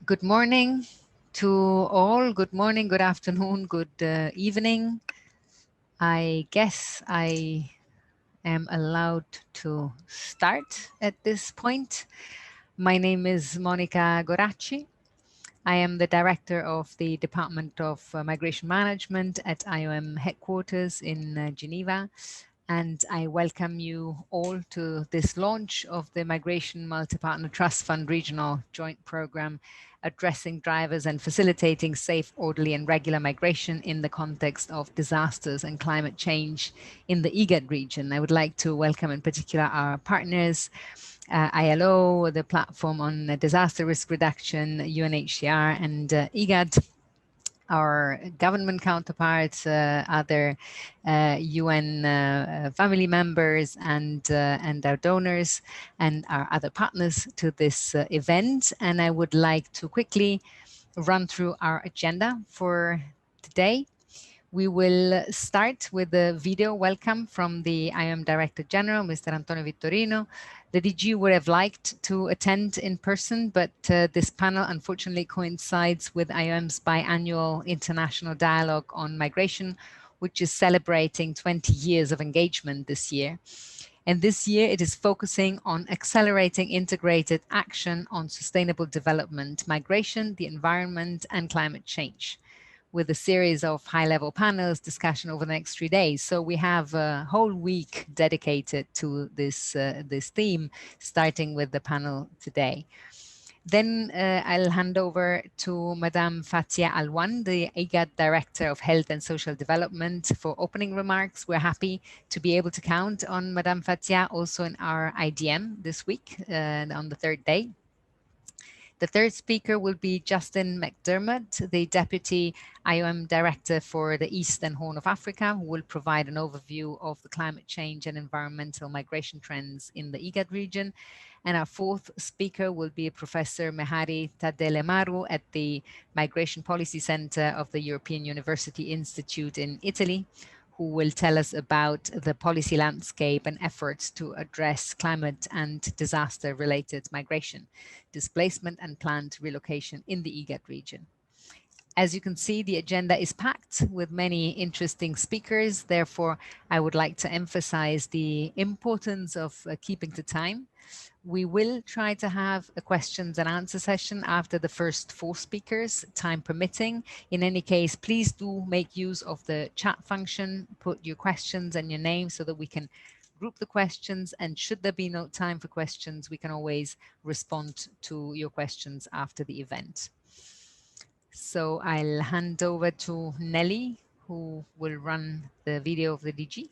Good morning to all. Good morning, good afternoon, good evening. I guess I am allowed to start at this point. My name is Monica Goracci. I am the director of the Department of Migration Management at IOM headquarters in Geneva. And I welcome you all to this launch of the Migration Multi-Partner Trust Fund Regional Joint Program, addressing drivers and facilitating safe, orderly and regular migration in the context of disasters and climate change in the IGAD region. I would like to welcome in particular our partners, ILO, the Platform on Disaster Risk Reduction, UNHCR and IGAD, our government counterparts, other UN family members and our donors and our other partners to this event. And I would like to quickly run through our agenda for today. We will start with the video welcome from the IOM Director General, Mr. Antonio Vittorino. The DG would have liked to attend in person, but this panel unfortunately coincides with IOM's biannual international dialogue on migration, which is celebrating 20 years of engagement this year. And this year it is focusing on accelerating integrated action on sustainable development, migration, the environment, and climate change, with a series of high-level panels discussion over the next 3 days. So we have a whole week dedicated to this theme, starting with the panel today. Then I'll hand over to Madame Fatia Alwan, the IGAD Director of Health and Social Development, for opening remarks. We're happy to be able to count on Madame Fatia also in our IDM this week on the third day. The third speaker will be Justin McDermott, the Deputy IOM Director for the Eastern Horn of Africa, who will provide an overview of the climate change and environmental migration trends in the IGAD region. And our fourth speaker will be Professor Mehari Tadelemaru at the Migration Policy Center of the European University Institute in Italy, who will tell us about the policy landscape and efforts to address climate and disaster-related migration, displacement and planned relocation in the IGAD region. As you can see, the agenda is packed with many interesting speakers. Therefore, I would like to emphasize the importance of keeping to time. We will try to have a questions and answer session after the first 4 speakers, time permitting. In any case, please do make use of the chat function, put your questions and your name so that we can group the questions. And should there be no time for questions, we can always respond to your questions after the event. So I'll hand over to Nelly, who will run the video of the DG.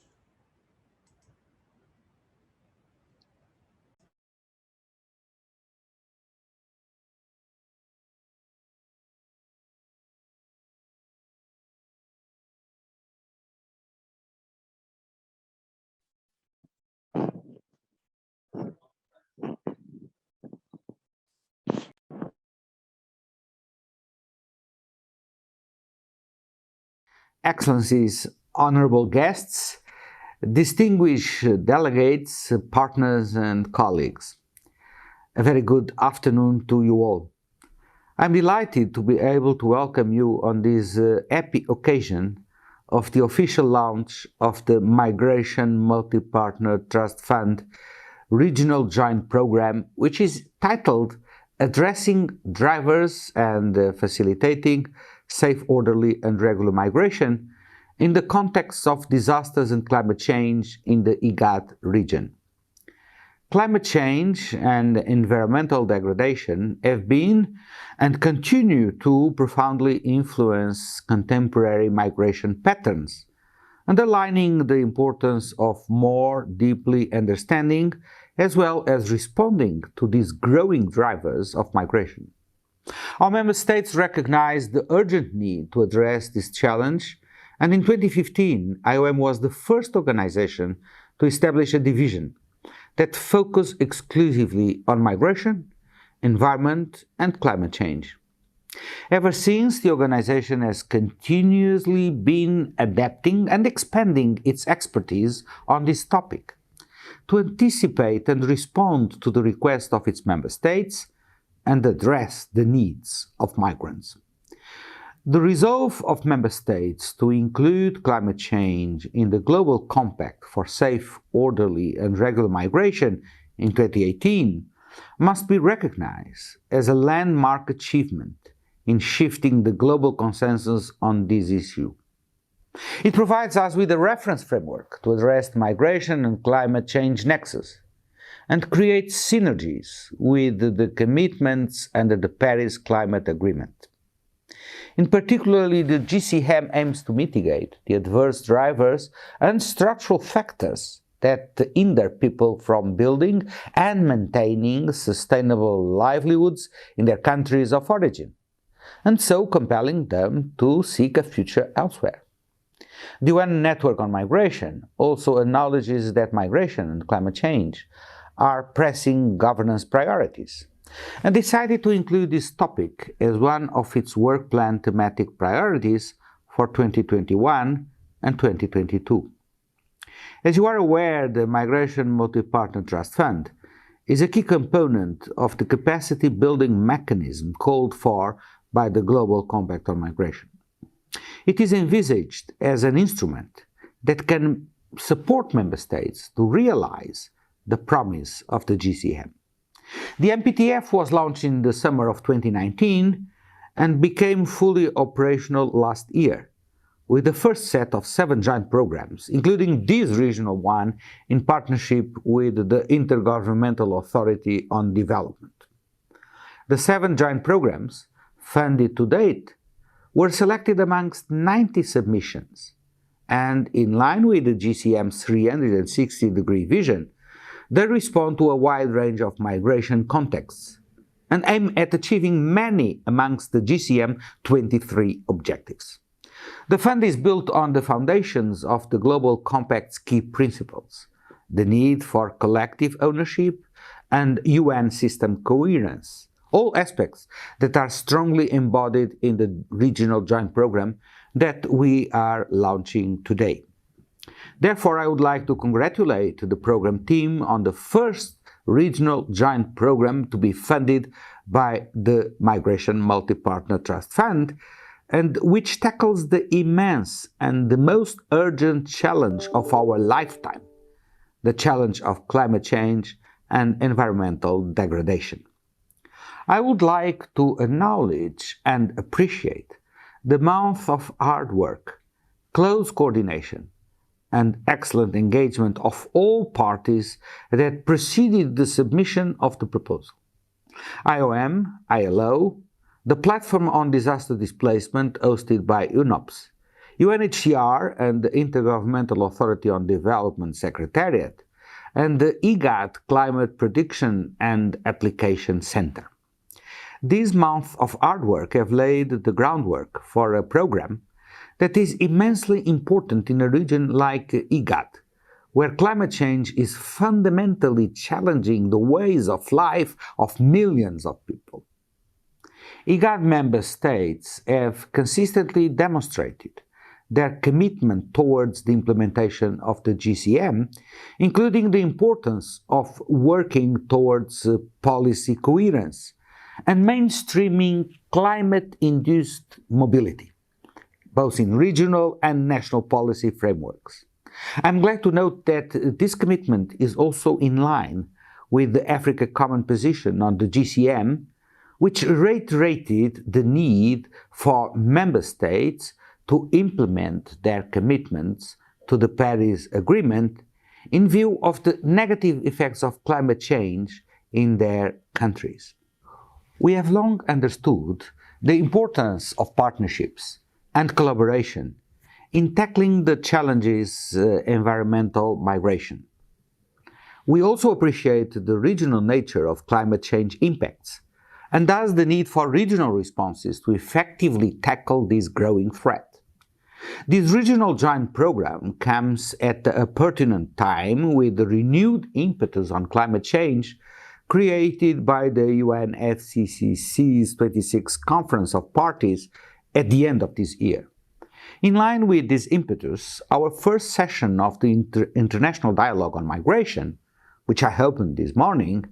Excellencies, honorable guests, distinguished delegates, partners and colleagues. A very good afternoon to you all. I'm delighted to be able to welcome you on this happy occasion of the official launch of the Migration Multi-Partner Trust Fund Regional Joint Program, which is titled Addressing Drivers and Facilitating Safe, Orderly and Regular Migration in the Context of Disasters and Climate Change in the IGAD region. Climate change and environmental degradation have been and continue to profoundly influence contemporary migration patterns, underlining the importance of more deeply understanding as well as responding to these growing drivers of migration. Our member states recognize the urgent need to address this challenge, and in 2015, IOM was the first organization to establish a division that focused exclusively on migration, environment, and climate change. Ever since, the organization has continuously been adapting and expanding its expertise on this topic to anticipate and respond to the request of its member states and address the needs of migrants. The resolve of member states to include climate change in the Global Compact for Safe, Orderly and Regular Migration in 2018 must be recognized as a landmark achievement in shifting the global consensus on this issue. It provides us with a reference framework to address the migration and climate change nexus and creates synergies with the commitments under the Paris Climate Agreement. In particular, the GCM aims to mitigate the adverse drivers and structural factors that hinder people from building and maintaining sustainable livelihoods in their countries of origin, and so compelling them to seek a future elsewhere. The UN Network on Migration also acknowledges that migration and climate change are pressing governance priorities, and decided to include this topic as one of its work plan thematic priorities for 2021 and 2022. As you are aware, the Migration Multi-Partner Trust Fund is a key component of the capacity building mechanism called for by the Global Compact on Migration. It is envisaged as an instrument that can support member states to realize the promise of the GCM. The MPTF was launched in the summer of 2019 and became fully operational last year, with the first set of 7 joint programs, including this regional one in partnership with the Intergovernmental Authority on Development. The 7 joint programs, funded to date, were selected amongst 90 submissions, and in line with the GCM's 360-degree vision, they respond to a wide range of migration contexts and aim at achieving many amongst the GCM 23 objectives. The fund is built on the foundations of the Global Compact's key principles: the need for collective ownership and UN system coherence, all aspects that are strongly embodied in the regional joint program that we are launching today. Therefore, I would like to congratulate the program team on the first regional joint program to be funded by the Migration Multi-Partner Trust Fund, and which tackles the immense and the most urgent challenge of our lifetime, the challenge of climate change and environmental degradation. I would like to acknowledge and appreciate the month of hard work, close coordination, and excellent engagement of all parties that preceded the submission of the proposal. IOM, ILO, the Platform on Disaster Displacement hosted by UNOPS, UNHCR and the Intergovernmental Authority on Development Secretariat, and the IGAD Climate Prediction and Application Center. These months of hard work have laid the groundwork for a program that is immensely important in a region like IGAD, where climate change is fundamentally challenging the ways of life of millions of people. IGAD member states have consistently demonstrated their commitment towards the implementation of the GCM, including the importance of working towards policy coherence and mainstreaming climate-induced mobility, both in regional and national policy frameworks. I'm glad to note that this commitment is also in line with the Africa Common Position on the GCM, which reiterated the need for member states to implement their commitments to the Paris Agreement in view of the negative effects of climate change in their countries. We have long understood the importance of partnerships and collaboration in tackling the challenges environmental migration. We also appreciate the regional nature of climate change impacts, and thus the need for regional responses to effectively tackle this growing threat. This regional joint program comes at a pertinent time with the renewed impetus on climate change created by the UNFCCC's 26th Conference of Parties at the end of this year. In line with this impetus, our first session of the International Dialogue on Migration, which I opened this morning,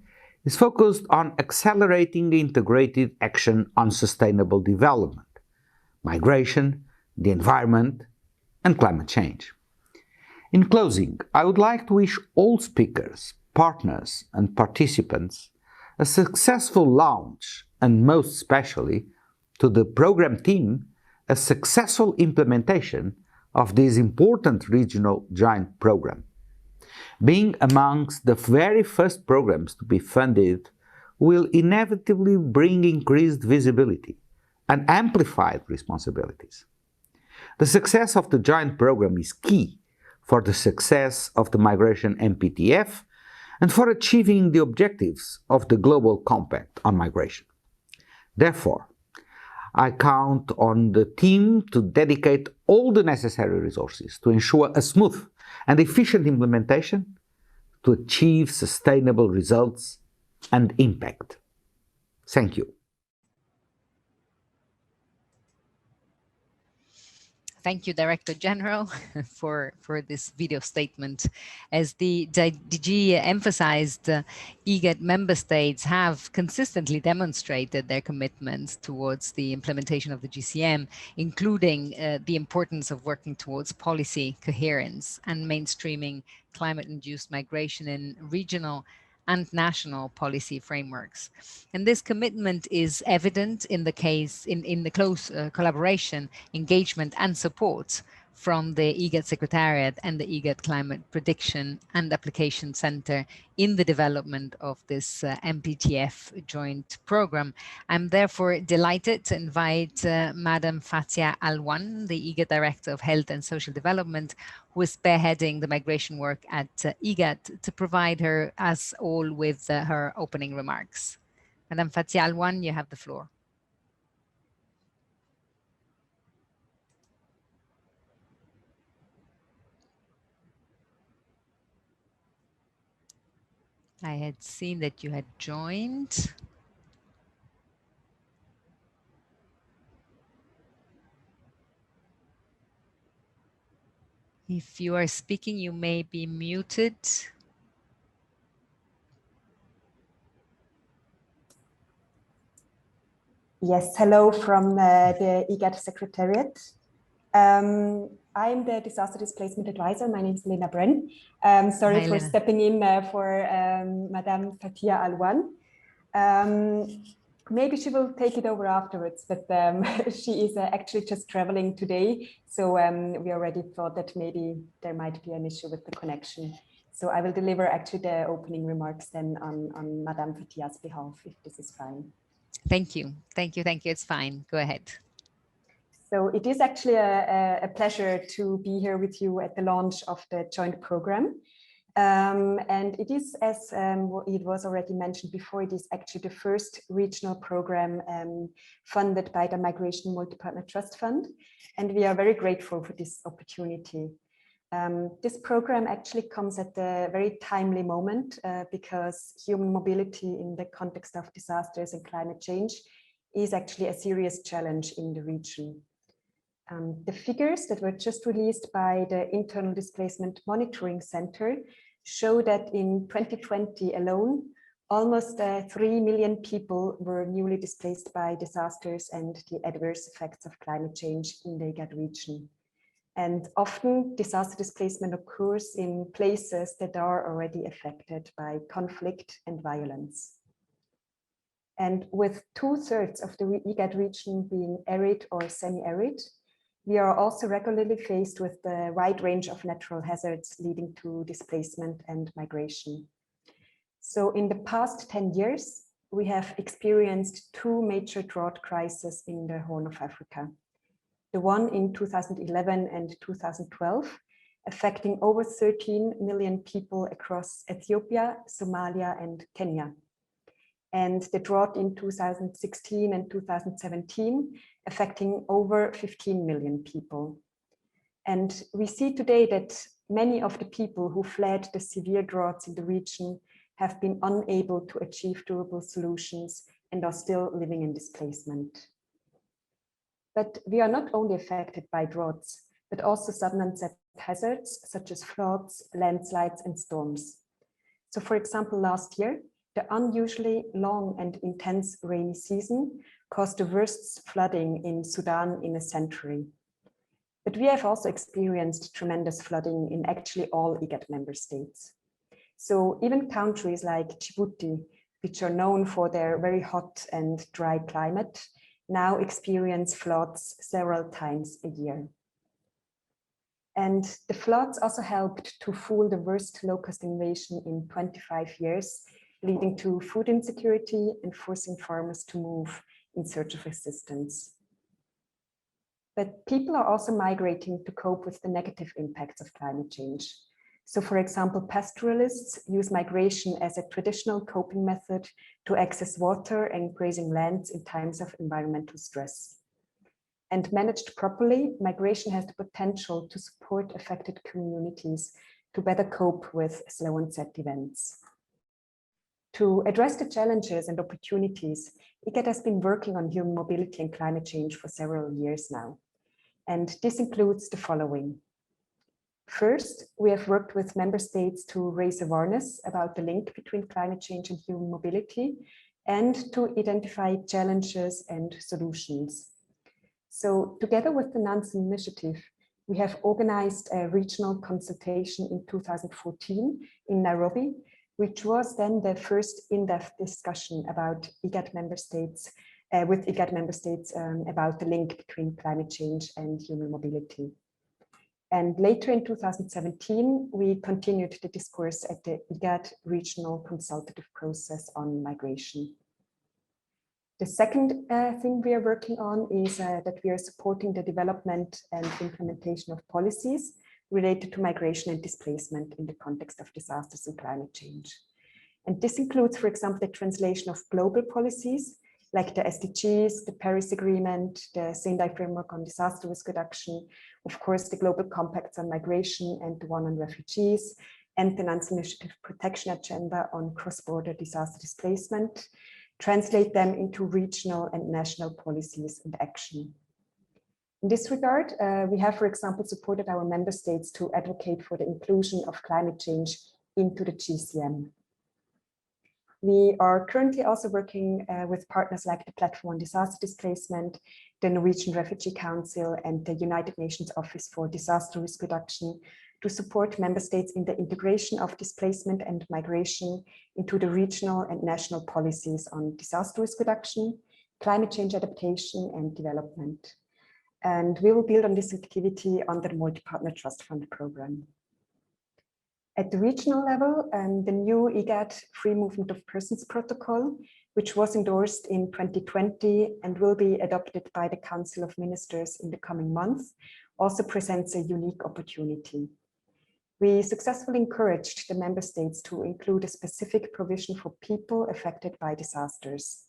is focused on accelerating integrated action on sustainable development, migration, the environment, and climate change. In closing, I would like to wish all speakers, partners, and participants a successful launch, and most especially to the program team, a successful implementation of this important regional joint program. Being amongst the very first programs to be funded will inevitably bring increased visibility and amplified responsibilities. The success of the joint program is key for the success of the Migration MPTF and for achieving the objectives of the Global Compact on Migration. Therefore, I count on the team to dedicate all the necessary resources to ensure a smooth and efficient implementation to achieve sustainable results and impact. Thank you. Thank you, Director General, for this video statement. As the DG emphasized, IGAD member states have consistently demonstrated their commitment towards the implementation of the GCM, including the importance of working towards policy coherence and mainstreaming climate-induced migration in regional and national policy frameworks. And this commitment is evident in the close collaboration, engagement and support from the IGAD Secretariat and the IGAD Climate Prediction and Application Center in the development of this MPTF joint program. I'm therefore delighted to invite Madam Fatia Alwan, the IGAD Director of Health and Social Development, who is spearheading the migration work at IGAD, to provide her, as all, with her opening remarks. Madam Fatia Alwan, you have the floor. I had seen that you had joined. If you are speaking, you may be muted. Yes, hello from the IGAD Secretariat. I'm the Disaster Displacement Advisor. My name is Lena Brenn. Sorry Hi, for Lena. stepping in for Madame Fatia Alwan. Maybe she will take it over afterwards, but she is actually just traveling today. So we already thought that maybe there might be an issue with the connection. So I will deliver actually the opening remarks then on Madame Fatia's behalf, if this is fine. Thank you. Thank you. Thank you. It's fine. Go ahead. So it is actually a pleasure to be here with you at the launch of the joint program. And it is, as it was already mentioned before, it is actually the first regional program funded by the Migration Multi-Partner Trust Fund. And we are very grateful for this opportunity. This program actually comes at a very timely moment because human mobility in the context of disasters and climate change is actually a serious challenge in the region. The figures that were just released by the Internal Displacement Monitoring Center show that in 2020 alone, almost 3 million people were newly displaced by disasters and the adverse effects of climate change in the IGAD region. And often disaster displacement occurs in places that are already affected by conflict and violence. And with 2/3 of the IGAD region being arid or semi-arid, we are also regularly faced with the wide range of natural hazards leading to displacement and migration. So in the past 10 years, we have experienced 2 major drought crises in the Horn of Africa. The one in 2011 and 2012, affecting over 13 million people across Ethiopia, Somalia, and Kenya. And the drought in 2016 and 2017, affecting over 15 million people. And we see today that many of the people who fled the severe droughts in the region have been unable to achieve durable solutions and are still living in displacement. But we are not only affected by droughts, but also sudden onset hazards such as floods, landslides, and storms. So for example, last year, the unusually long and intense rainy season caused the worst flooding in Sudan in a century. But we have also experienced tremendous flooding in actually all IGAD member states. So even countries like Djibouti, which are known for their very hot and dry climate, now experience floods several times a year. And the floods also helped to fuel the worst locust invasion in 25 years, leading to food insecurity and forcing farmers to move in search of assistance. But people are also migrating to cope with the negative impacts of climate change. So for example, pastoralists use migration as a traditional coping method to access water and grazing lands in times of environmental stress. And managed properly, migration has the potential to support affected communities to better cope with slow onset events. To address the challenges and opportunities, IGAD has been working on human mobility and climate change for several years now. And this includes the following. First, we have worked with member states to raise awareness about the link between climate change and human mobility and to identify challenges and solutions. So together with the Nansen Initiative, we have organized a regional consultation in 2014 in Nairobi, which was then the first in-depth discussion about IGAD member states, with IGAD member states about the link between climate change and human mobility. And later in 2017, we continued the discourse at the IGAD regional consultative process on migration. The second thing we are working on is that we are supporting the development and implementation of policies related to migration and displacement in the context of disasters and climate change. And this includes, for example, the translation of global policies like the SDGs, the Paris Agreement, the Sendai Framework on Disaster Risk Reduction, of course, the Global Compacts on Migration and the one on refugees, and the Nansen Initiative Protection Agenda on cross-border disaster displacement, translate them into regional and national policies and action. In this regard, we have, for example, supported our member states to advocate for the inclusion of climate change into the GCM. We are currently also working with partners like the Platform on Disaster Displacement, the Norwegian Refugee Council, and the United Nations Office for Disaster Risk Reduction to support member states in the integration of displacement and migration into the regional and national policies on disaster risk reduction, climate change adaptation, and development. And we will build on this activity under the Multi-Partner Trust Fund program. At the regional level, the new IGAD Free Movement of Persons Protocol, which was endorsed in 2020 and will be adopted by the Council of Ministers in the coming months, also presents a unique opportunity. We successfully encouraged the member states to include a specific provision for people affected by disasters.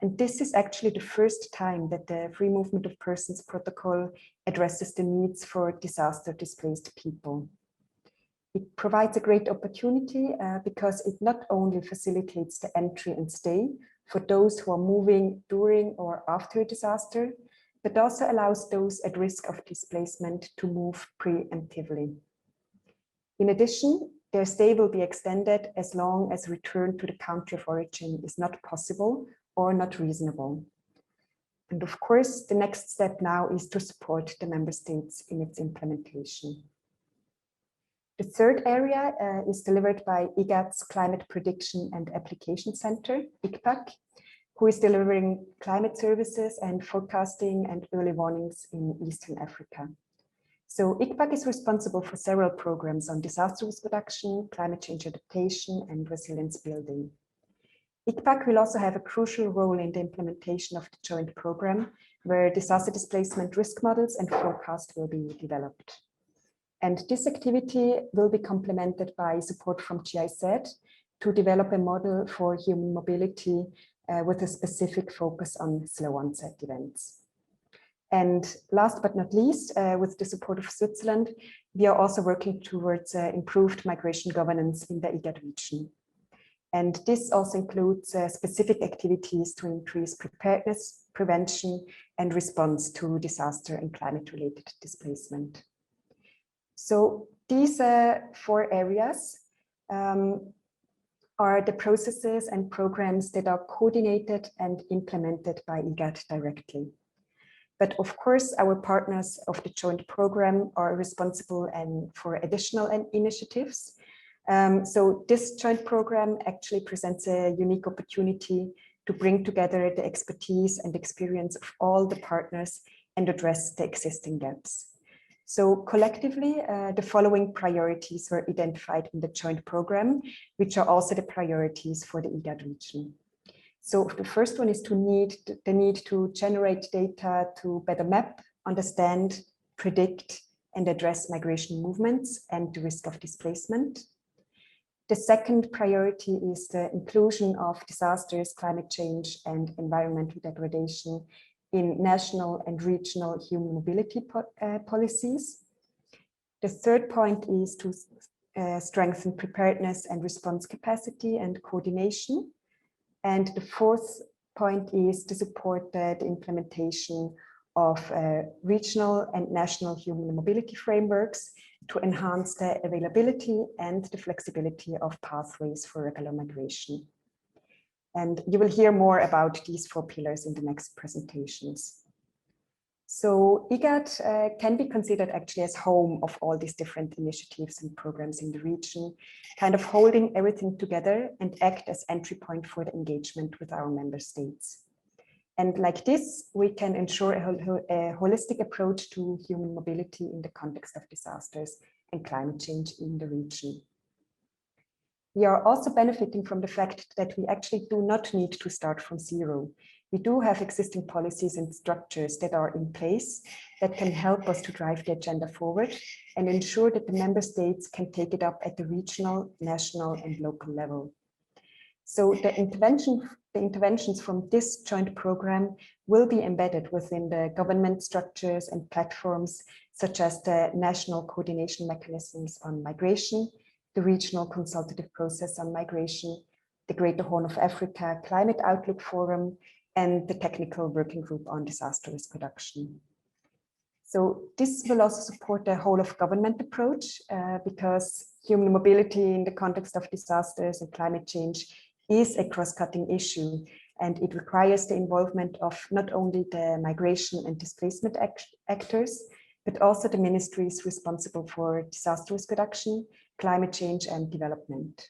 And this is actually the first time that the Free Movement of Persons Protocol addresses the needs for disaster displaced people. It provides a great opportunity because it not only facilitates the entry and stay for those who are moving during or after a disaster, but also allows those at risk of displacement to move preemptively. In addition, their stay will be extended as long as return to the country of origin is not possible or not reasonable. And of course, the next step now is to support the member states in its implementation. The third area is delivered by IGAD's Climate Prediction and Application Center, ICPAC, who is delivering climate services and forecasting and early warnings in Eastern Africa. So ICPAC is responsible for several programs on disaster risk reduction, climate change adaptation, and resilience building. ICPAC will also have a crucial role in the implementation of the joint program, where disaster displacement risk models and forecast will be developed. And this activity will be complemented by support from GIZ to develop a model for human mobility with a specific focus on slow onset events. And last but not least, with the support of Switzerland, we are also working towards improved migration governance in the IGAD region. And this also includes specific activities to increase preparedness, prevention, and response to disaster and climate-related displacement. So these 4 areas are are the processes and programs that are coordinated and implemented by IGAD directly. But of course, our partners of the joint program are responsible for additional initiatives. So this joint program actually presents a unique opportunity to bring together the expertise and experience of all the partners and address the existing gaps. So collectively, the following priorities were identified in the joint program, which are also the priorities for the IGAD region. So the first one is the need to generate data to better map, understand, predict, and address migration movements and the risk of displacement. The second priority is the inclusion of disasters, climate change, and environmental degradation in national and regional human mobility policies. The third point is to strengthen preparedness and response capacity and coordination. And the fourth point is to support the implementation of regional and national human mobility frameworks to enhance the availability and the flexibility of pathways for regular migration. And you will hear more about these four pillars in the next presentations. So IGAD can be considered actually as home of all these different initiatives and programs in the region, kind of holding everything together and act as entry point for the engagement with our member states. And like this, we can ensure a holistic approach to human mobility in the context of disasters and climate change in the region. We are also benefiting from the fact that we actually do not need to start from zero. We do have existing policies and structures that are in place that can help us to drive the agenda forward and ensure that the member states can take it up at the regional, national, and local level. So the interventions from this joint program will be embedded within the government structures and platforms, such as the national coordination mechanisms on migration, the regional consultative process on migration, the Greater Horn of Africa Climate Outlook Forum, and the technical working group on disaster risk reduction. So this will also support the whole of government approach because human mobility in the context of disasters and climate change is a cross-cutting issue, and it requires the involvement of not only the migration and displacement actors, but also the ministries responsible for disaster risk reduction, climate change, and development.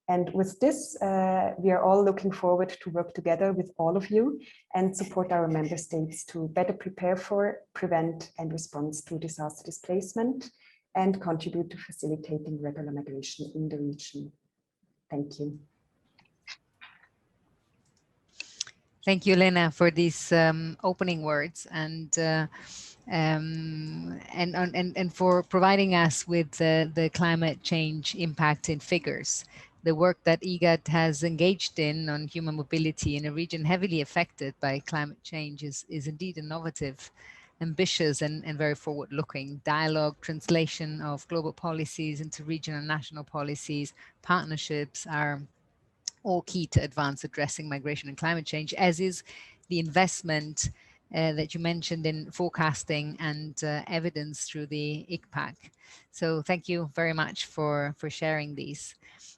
And with this, we are all looking forward to work together with all of you and support our member states to better prepare for, prevent, and respond to disaster displacement and contribute to facilitating regular migration in the region. Thank you. Thank you, Lena, for these opening words and for providing us with the climate change impact in figures. The work that IGAD has engaged in on human mobility in a region heavily affected by climate change is indeed innovative, ambitious, and very forward-looking. Dialogue, translation of global policies into regional and national policies, partnerships are all key to advance addressing migration and climate change, as is the investment that you mentioned in forecasting and evidence through the ICPAC. So thank you very much for sharing these.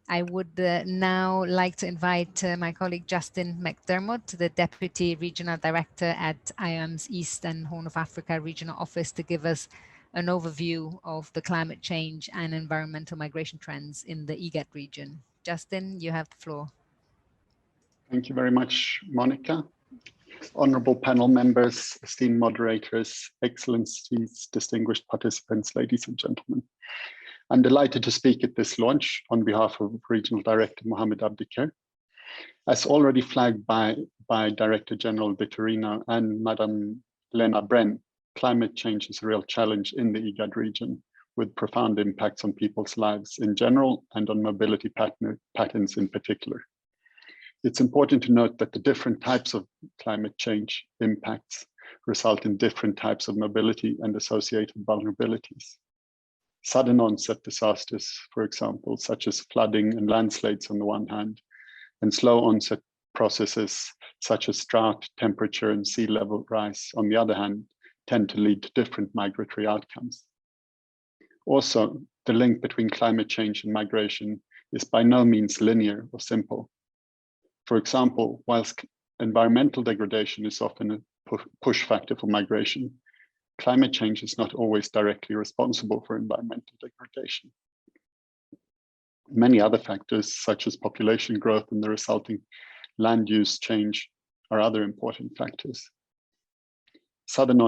I would now like to invite my colleague Justin McDermott, the Deputy Regional Director at IOM's East and Horn of Africa Regional Office, to give us an overview of the climate change and environmental migration trends in the IGAD region. Justin, you have the floor. Thank you very much, Monica. Honorable panel members, esteemed moderators, excellencies, distinguished participants, ladies and gentlemen. I'm delighted to speak at this launch on behalf of Regional Director Mohamed Abdikar. As already flagged by Director General Vitorino and Madam Lena Bren, climate change is a real challenge in the IGAD region, with profound impacts on people's lives in general and on mobility patterns in particular. It's important to note that the different types of climate change impacts result in different types of mobility and associated vulnerabilities. Sudden onset disasters, for example, such as flooding and landslides on the one hand, and slow onset processes such as drought, temperature, and sea level rise on the other hand, tend to lead to different migratory outcomes. Also, the link between climate change and migration is by no means linear or simple. For example, whilst environmental degradation is often a push factor for migration, climate change is not always directly responsible for environmental degradation. Many other factors, such as population growth and the resulting land use change, are other important factors. Sudden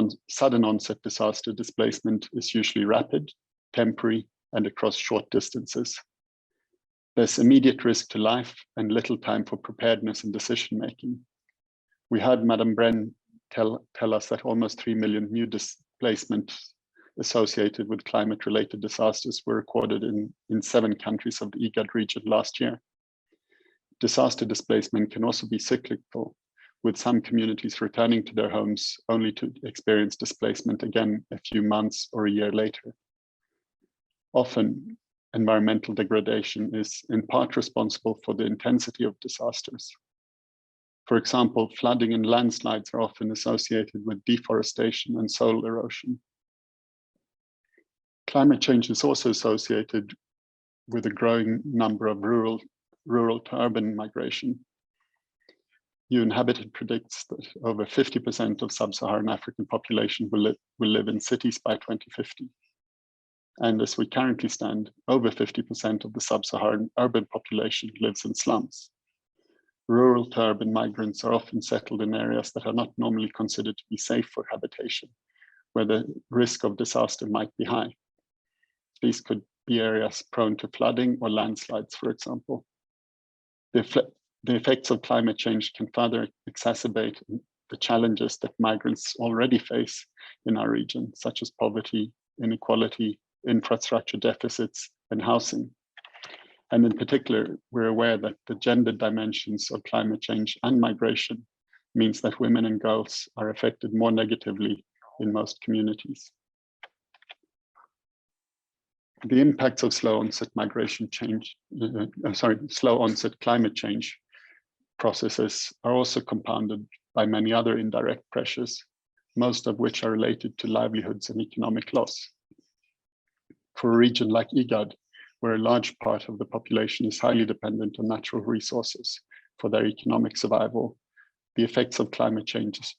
onset disaster displacement is usually rapid, temporary, and across short distances. There's immediate risk to life and little time for preparedness and decision making. We heard Madam Bren tell us that almost 3 million new displacements associated with climate-related disasters were recorded in 7 countries of the IGAD region last year. Disaster displacement can also be cyclical, with some communities returning to their homes only to experience displacement again a few months or a year later. Often, environmental degradation is in part responsible for the intensity of disasters. For example, flooding and landslides are often associated with deforestation and soil erosion. Climate change is also associated with a growing number of rural to urban migration. UN predicts that over 50% of sub-Saharan African population will live in cities by 2050. And as we currently stand, over 50% of the sub-Saharan urban population lives in slums. Rural to urban migrants are often settled in areas that are not normally considered to be safe for habitation, where the risk of disaster might be high. These could be areas prone to flooding or landslides, for example. The effects of climate change can further exacerbate the challenges that migrants already face in our region, such as poverty, inequality, infrastructure deficits, and housing. And in particular, we're aware that the gender dimensions of climate change and migration means that women and girls are affected more negatively in most communities. The impacts of slow onset climate change processes are also compounded by many other indirect pressures, most of which are related to livelihoods and economic loss. For a region like IGAD, where a large part of the population is highly dependent on natural resources for their economic survival, the effects of climate change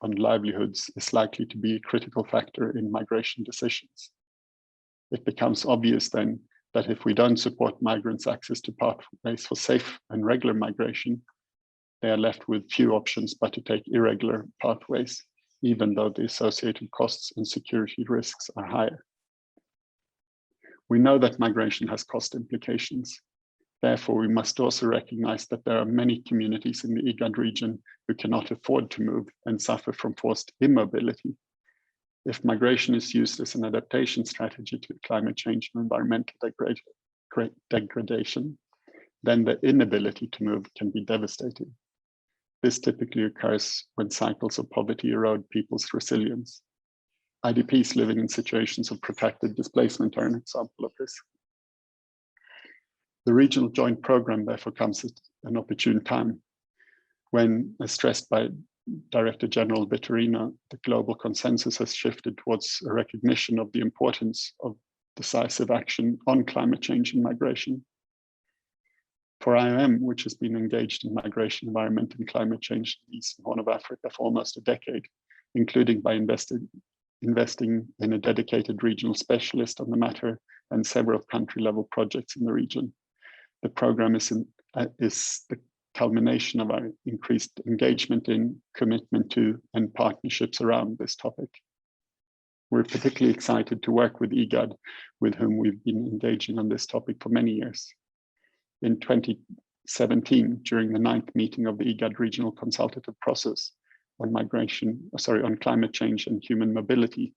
on livelihoods is likely to be a critical factor in migration decisions. It becomes obvious then that if we don't support migrants' access to pathways for safe and regular migration, they are left with few options but to take irregular pathways, even though the associated costs and security risks are higher. We know that migration has cost implications. Therefore, we must also recognize that there are many communities in the IGAD region who cannot afford to move and suffer from forced immobility. If migration is used as an adaptation strategy to climate change and environmental degradation, then the inability to move can be devastating. This typically occurs when cycles of poverty erode people's resilience. IDPs living in situations of protracted displacement are an example of this. The regional joint program therefore comes at an opportune time when, as stressed by Director General Vitorino, the global consensus has shifted towards a recognition of the importance of decisive action on climate change and migration. For IOM, which has been engaged in migration, environment, and climate change in the Eastern Horn of Africa for almost a decade, including by investing in a dedicated regional specialist on the matter and several country-level projects in the region. The program is the culmination of our increased engagement in, commitment to, and partnerships around this topic. We're particularly excited to work with IGAD, with whom we've been engaging on this topic for many years. In 2017, during the 9th meeting of the IGAD Regional Consultative Process on on climate change and human mobility,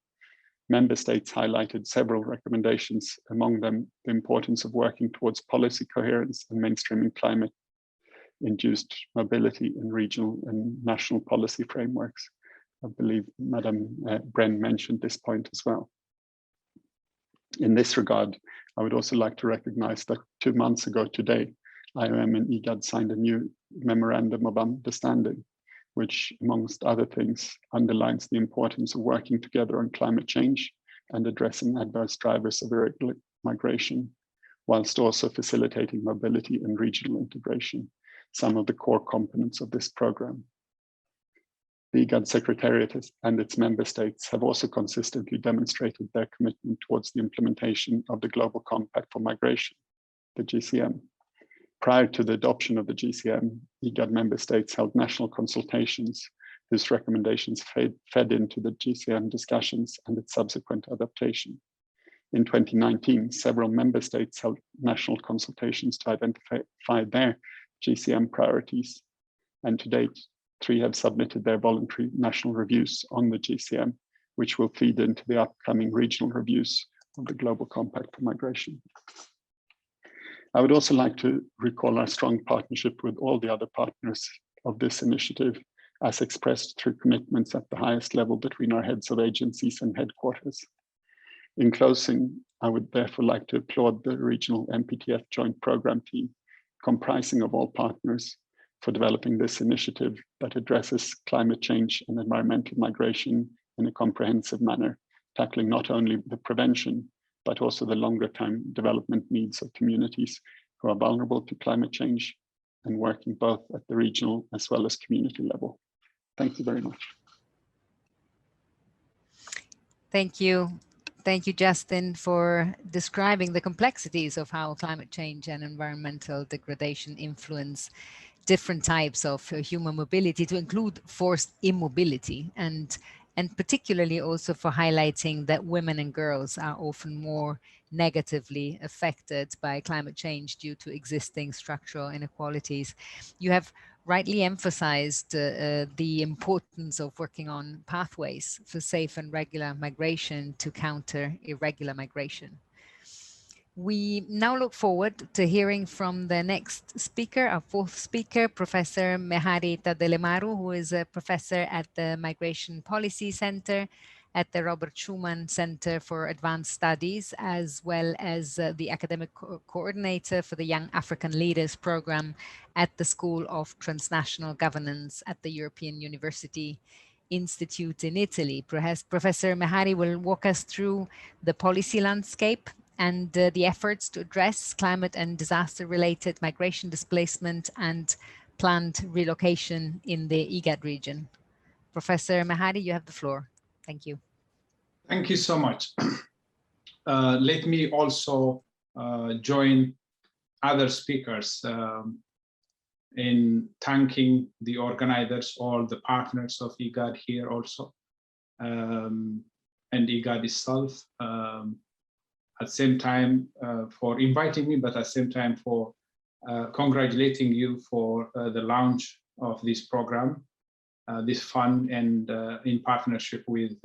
member states highlighted several recommendations, among them the importance of working towards policy coherence and mainstreaming climate-induced mobility in regional and national policy frameworks. I believe Madam Bren mentioned this point as well. In this regard, I would also like to recognize that 2 months ago today, IOM and IGAD signed a new memorandum of understanding, which, amongst other things, underlines the importance of working together on climate change and addressing adverse drivers of irregular migration, whilst also facilitating mobility and regional integration, some of the core components of this program. The IGAD Secretariat and its member states have also consistently demonstrated their commitment towards the implementation of the Global Compact for Migration, the GCM. Prior to the adoption of the GCM, IGAD member states held national consultations whose recommendations fed into the GCM discussions and its subsequent adaptation. In 2019, several member states held national consultations to identify their GCM priorities, and to date, 3 have submitted their voluntary national reviews on the GCM, which will feed into the upcoming regional reviews of the Global Compact for Migration. I would also like to recall our strong partnership with all the other partners of this initiative, as expressed through commitments at the highest level between our heads of agencies and headquarters. In closing, I would therefore like to applaud the regional MPTF joint program team, comprising of all partners, for developing this initiative that addresses climate change and environmental migration in a comprehensive manner, tackling not only the prevention, but also the longer term development needs of communities who are vulnerable to climate change, and working both at the regional as well as community level. Thank you very much. Thank you. Thank you, Justin, for describing the complexities of how climate change and environmental degradation influence different types of human mobility, to include forced immobility, and particularly also for highlighting that women and girls are often more negatively affected by climate change due to existing structural inequalities. You have rightly emphasized the importance of working on pathways for safe and regular migration to counter irregular migration. We now look forward to hearing from the next speaker, our 4th speaker, Professor Mehari Tadelemaru, who is a professor at the Migration Policy Center at the Robert Schuman Center for Advanced Studies, as well as the academic coordinator for the Young African Leaders Program at the School of Transnational Governance at the European University Institute in Italy. Professor Mehari will walk us through the policy landscape and the efforts to address climate and disaster-related migration displacement and planned relocation in the IGAD region. Professor Mehari, you have the floor. Thank you. Thank you so much. Let me also join other speakers in thanking the organizers, all the partners of IGAD here also, and IGAD itself. At the same time for inviting me, but at the same time for congratulating you for the launch of this program, this fund, and in partnership with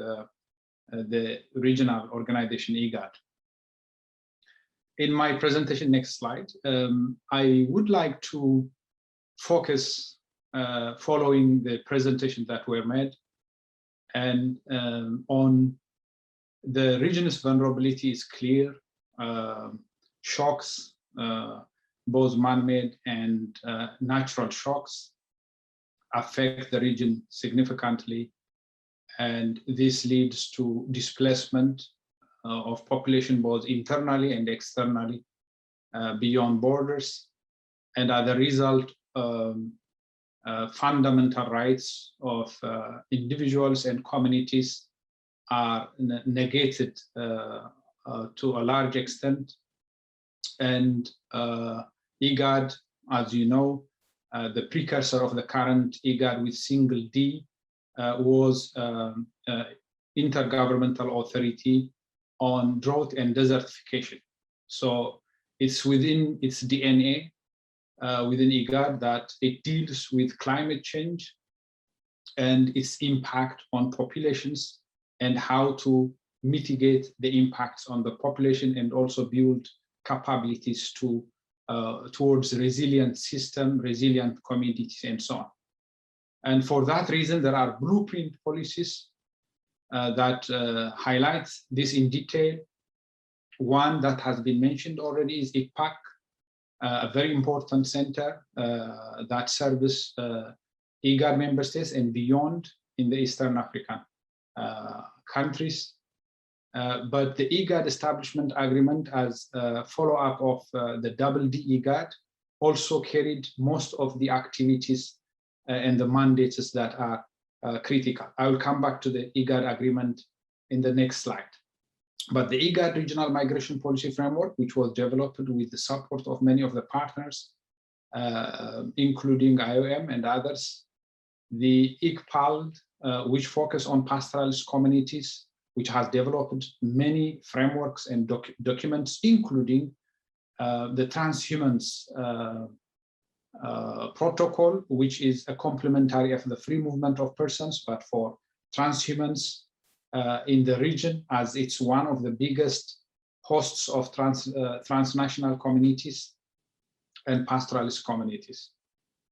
the regional organization IGAD. In my presentation, next slide, I would like to focus following the presentation that were made and on the region's vulnerability is clear. Shocks, both man-made and natural shocks, affect the region significantly, and this leads to displacement of population both internally and externally beyond borders, and as a result, fundamental rights of individuals and communities are negated to a large extent. And IGAD, as you know, the precursor of the current IGAD with single D, was Intergovernmental Authority on Drought and Desertification. So it's within its DNA, within IGAD, that it deals with climate change and its impact on populations, and how to mitigate the impacts on the population, and also build capabilities to towards resilient system, resilient communities, and so on. And for that reason, there are blueprint policies that highlight this in detail. One that has been mentioned already is IPAC, a very important center that serves IGAD member states and beyond in the Eastern African countries. But the IGAD Establishment Agreement, as a follow-up of the double D IGAD, also carried most of the activities and the mandates that are critical. I will come back to the IGAD agreement in the next slide. But the IGAD Regional Migration Policy Framework, which was developed with the support of many of the partners, including IOM and others, the ICPAL, which focus on pastoralist communities, which has developed many frameworks and documents, including the transhumance protocol, which is a complementary of the free movement of persons, but for transhumans in the region, as it's one of the biggest hosts of transnational communities and pastoralist communities.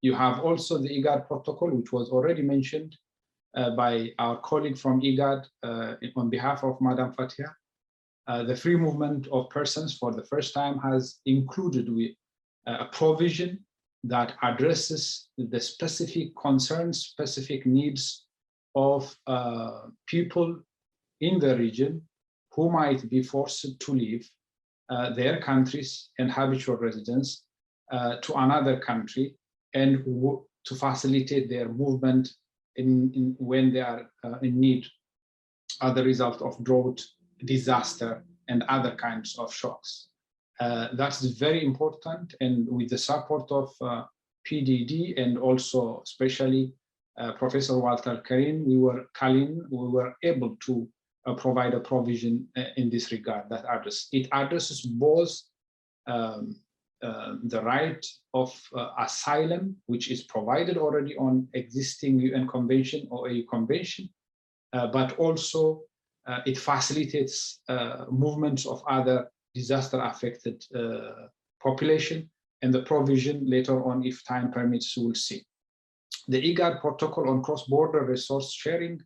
You have also the IGAD protocol, which was already mentioned by our colleague from IGAD on behalf of Madam Fatia. The free movement of persons for the first time has included with a provision that addresses the specific concerns, specific needs of people in the region who might be forced to leave their countries and habitual residence to another country, and to facilitate their movement when they are in need as a result of drought, disaster, and other kinds of shocks. That's very important, and with the support of PDD and also especially Professor Walter Karin, we were able to provide a provision in this regard that addresses both the right of asylum, which is provided already on existing UN Convention or AU Convention, but also it facilitates movements of other disaster-affected population, and the provision later on, if time permits, we'll see. The IGAD protocol on cross-border resource sharing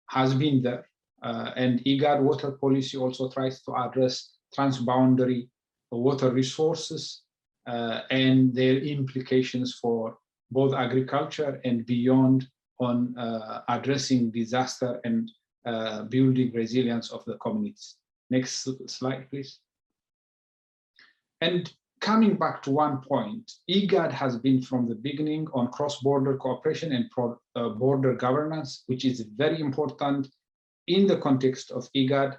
has been there, and IGAD water policy also tries to address transboundary water resources and their implications for both agriculture and beyond on addressing disaster and building resilience of the communities. Next slide, please. And coming back to one point, IGAD has been from the beginning on cross-border cooperation and border governance, which is very important in the context of IGAD,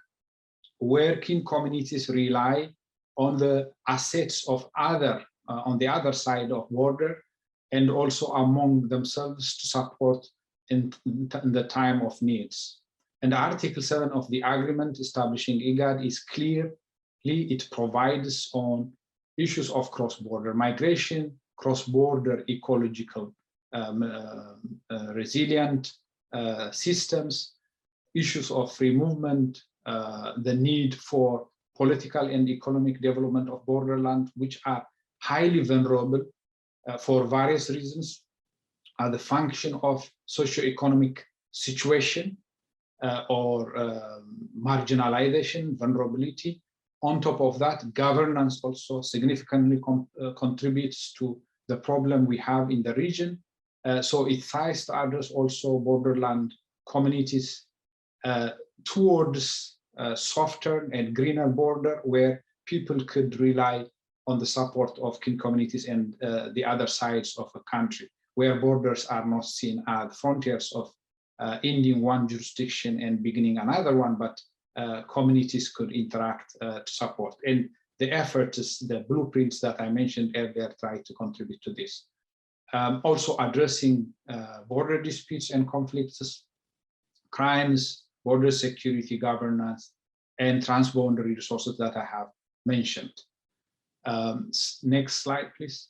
where kin communities rely on the assets of other, on the other side of border, and also among themselves to support in the time of needs. And Article 7 of the agreement establishing IGAD is clearly, it provides on issues of cross-border migration, cross-border ecological resilient systems, issues of free movement, the need for political and economic development of borderland, which are highly vulnerable for various reasons, are the function of socioeconomic situation or marginalization, vulnerability. On top of that, governance also significantly contributes to the problem we have in the region. So it tries to address also borderland communities towards a softer and greener border where people could rely on the support of kin communities and the other sides of a country, where borders are not seen as frontiers of ending one jurisdiction and beginning another one, but communities could interact to support. And the efforts, the blueprints that I mentioned earlier, try to contribute to this. Also addressing border disputes and conflicts, crimes, border security governance, and transboundary resources that I have mentioned. Next slide, please.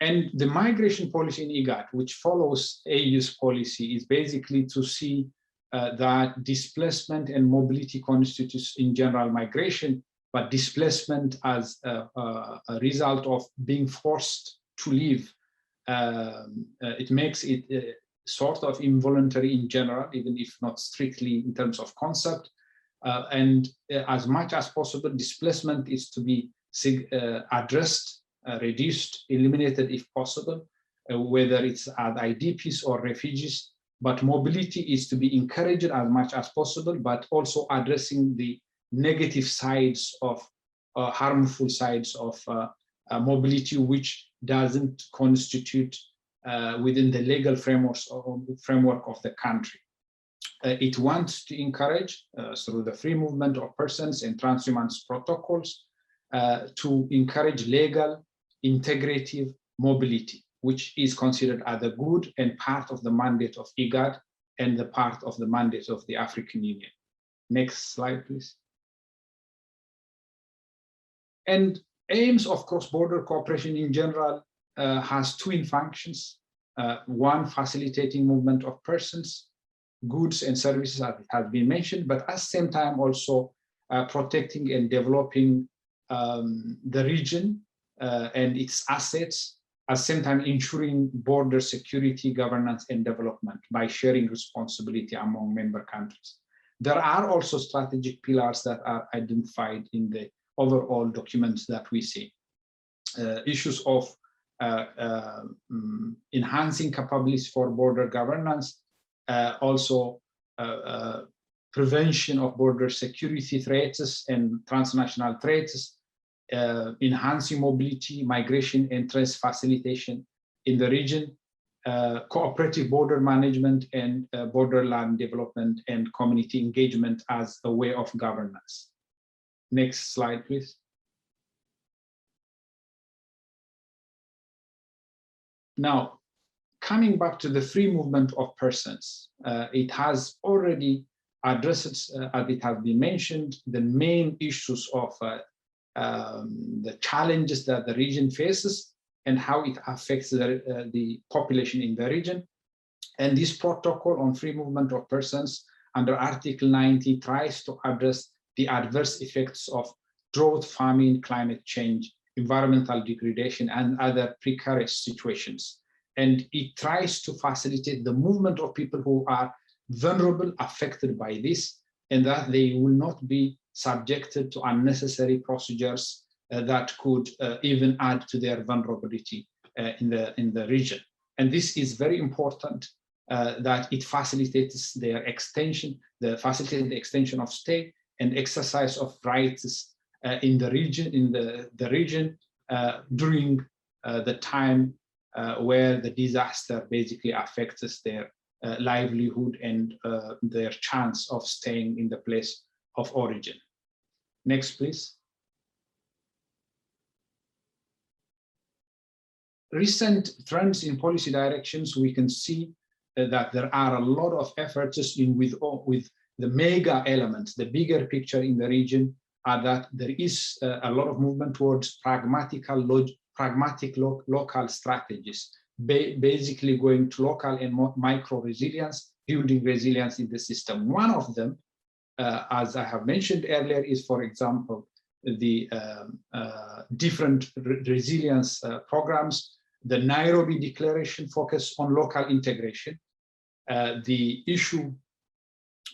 And the migration policy in IGAD, which follows AU's policy, is basically to see that displacement and mobility constitutes in general migration, but displacement as a result of being forced to leave, it makes it sort of involuntary in general, even if not strictly in terms of concept. And as much as possible, displacement is to be addressed, reduced, eliminated if possible, whether it's as IDPs or refugees, but mobility is to be encouraged as much as possible, but also addressing the negative sides of harmful sides of mobility, which doesn't constitute within the legal framework of the country. It wants to encourage, through the free movement of persons and transhumance protocols, to encourage legal, integrative mobility, which is considered as a good and part of the mandate of IGAD and the part of the mandate of the African Union. Next slide, please. And aims of cross-border cooperation in general has twin functions. One, facilitating movement of persons, goods and services, as has been mentioned, but at the same time also protecting and developing the region and its assets, at the same time ensuring border security, governance, and development by sharing responsibility among member countries. There are also strategic pillars that are identified in the overall documents that we see. Issues of enhancing capabilities for border governance, also prevention of border security threats and transnational threats, enhancing mobility, migration, and trade facilitation in the region, cooperative border management and borderland development and community engagement as a way of governance. Next slide, please. Now, coming back to the free movement of persons, it has already addressed, as it has been mentioned, the main issues of the challenges that the region faces and how it affects the population in the region. And this protocol on free movement of persons under Article 90 tries to address the adverse effects of drought, famine, climate change, environmental degradation, and other precarious situations. And it tries to facilitate the movement of people who are vulnerable, affected by this, and that they will not be subjected to unnecessary procedures that could even add to their vulnerability in the region. And this is very important, that it facilitates their extension, facilitates the extension of stay and exercise of rights in the region, during the time where the disaster basically affects their livelihood and their chance of staying in the place of origin. Next, please. Recent trends in policy directions, we can see that there are a lot of efforts in with the mega elements, the bigger picture in the region, are that there is a lot of movement towards pragmatic local strategies, basically going to local and micro resilience, building resilience in the system. One of them, as I have mentioned earlier, is, for example, the different resilience programs. The Nairobi Declaration focused on local integration. The issue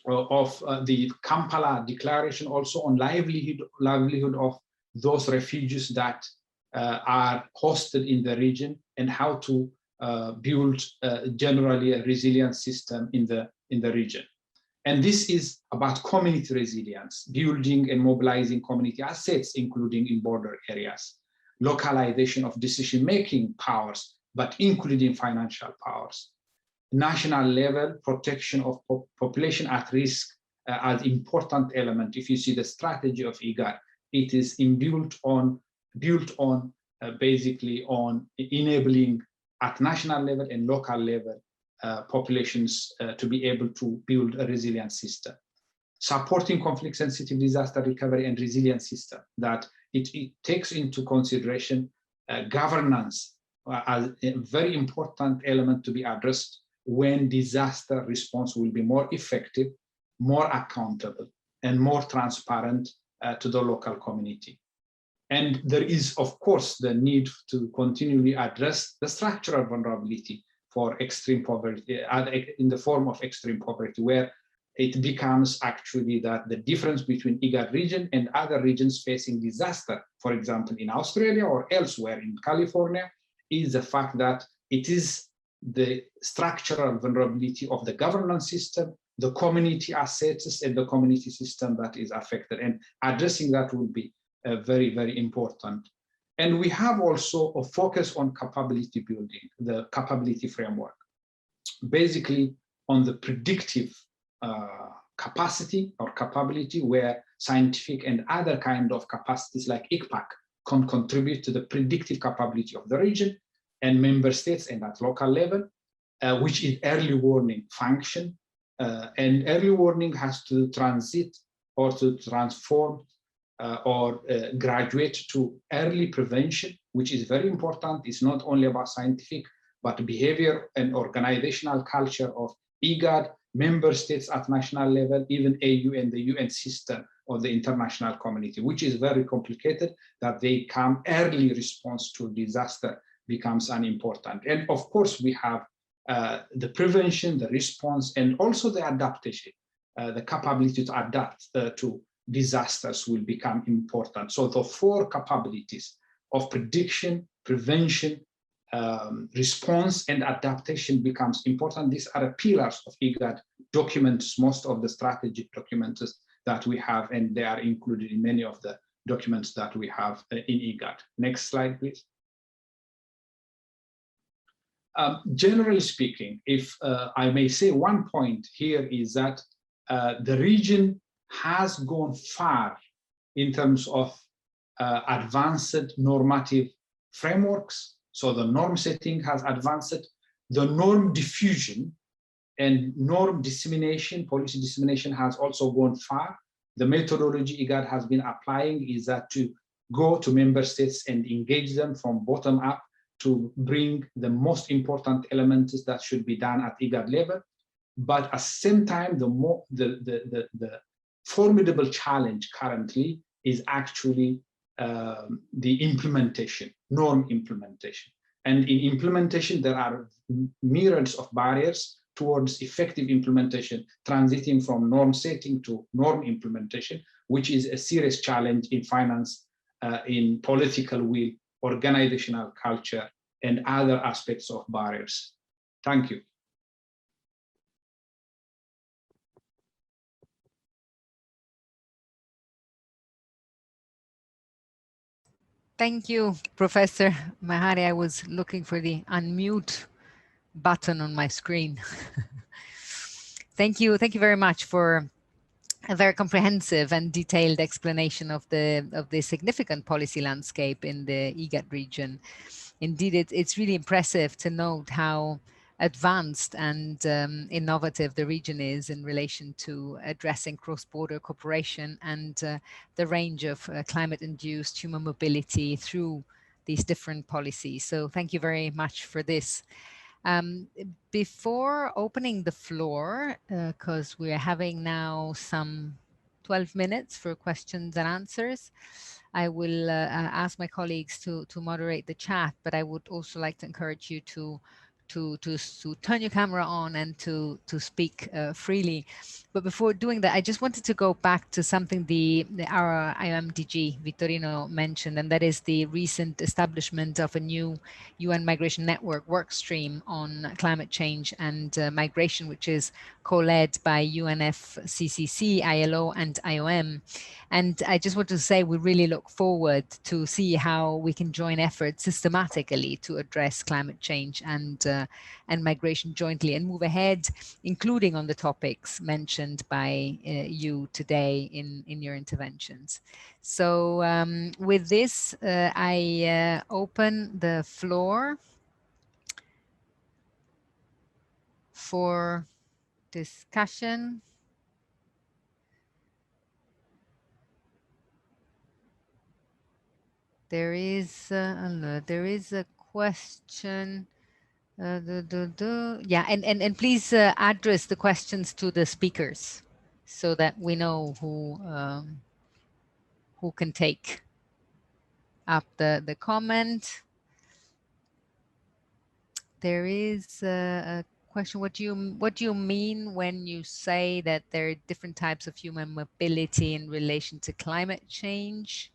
of the Kampala Declaration also on livelihood of those refugees that are hosted in the region, and how to build generally a resilient system in the region. And this is about community resilience, building and mobilizing community assets, including in border areas, localization of decision-making powers, but including financial powers, national level protection of population at risk as important element. If you see the strategy of IGAD, it is built on basically on enabling at national level and local level populations to be able to build a resilient system. Supporting conflict-sensitive disaster recovery and resilience system, that it takes into consideration governance as a very important element to be addressed when disaster response will be more effective, more accountable, and more transparent to the local community. And there is, of course, the need to continually address the structural vulnerability for extreme poverty in the form of extreme poverty, where it becomes actually that the difference between IGAD region and other regions facing disaster, for example, in Australia or elsewhere in California, is the fact that it is the structural vulnerability of the governance system, the community assets, and the community system that is affected. And addressing that will be very, very important. And we have also a focus on capability building, the capability framework, basically on the predictive capacity or capability, where scientific and other kind of capacities like ICPAC can contribute to the predictive capability of the region and member states and at local level, which is early warning function. And early warning has to transit or to transform or graduate to early prevention, which is very important. It's not only about scientific, but behavior and organizational culture of IGAD, member states at national level, even AU and the UN system or the international community, which is very complicated, that they come early response to disaster becomes unimportant. And of course, we have the prevention, the response, and also the adaptation, the capability to adapt to disasters will become important. So the four capabilities of prediction, prevention, response, and adaptation becomes important. These are the pillars of IGAD documents, most of the strategic documents that we have, and they are included in many of the documents that we have in IGAD. Next slide, please. Generally speaking, if I may say one point here is that the region has gone far in terms of advanced normative frameworks. So the norm setting has advanced, the norm diffusion and norm dissemination, policy dissemination has also gone far. The methodology IGAD has been applying is that to go to member states and engage them from bottom up to bring the most important elements that should be done at IGAD level. But at the same time, the formidable challenge currently is actually the implementation, norm implementation. And in implementation, there are myriads of barriers towards effective implementation, transiting from norm setting to norm implementation, which is a serious challenge in finance, in political will, organizational culture, and other aspects of barriers. Thank you. Thank you, Professor Mahari. I was looking for the unmute button on my screen. Thank you very much for a very comprehensive and detailed explanation of the significant policy landscape in the IGAD region. Indeed, it's really impressive to note how advanced and innovative the region is in relation to addressing cross-border cooperation and the range of climate-induced human mobility through these different policies. So thank you very much for this. Before opening the floor, because we're having now some 12 minutes for questions and answers, I will ask my colleagues to moderate the chat, but I would also like to encourage you to turn your camera on and to speak freely. But before doing that, I just wanted to go back to something our IOMDG Vittorino mentioned, and that is the recent establishment of a new UN Migration Network work stream on climate change and migration, which is co-led by UNFCCC, ILO, and IOM. And I just want to say we really look forward to see how we can join efforts systematically to address climate change and migration jointly and move ahead, including on the topics mentioned by you today in your interventions. So with this, I open the floor for discussion. There is a question. Yeah, and please address the questions to the speakers so that we know who can take up the comment. There is a question. What do you mean when you say that there are different types of human mobility in relation to climate change?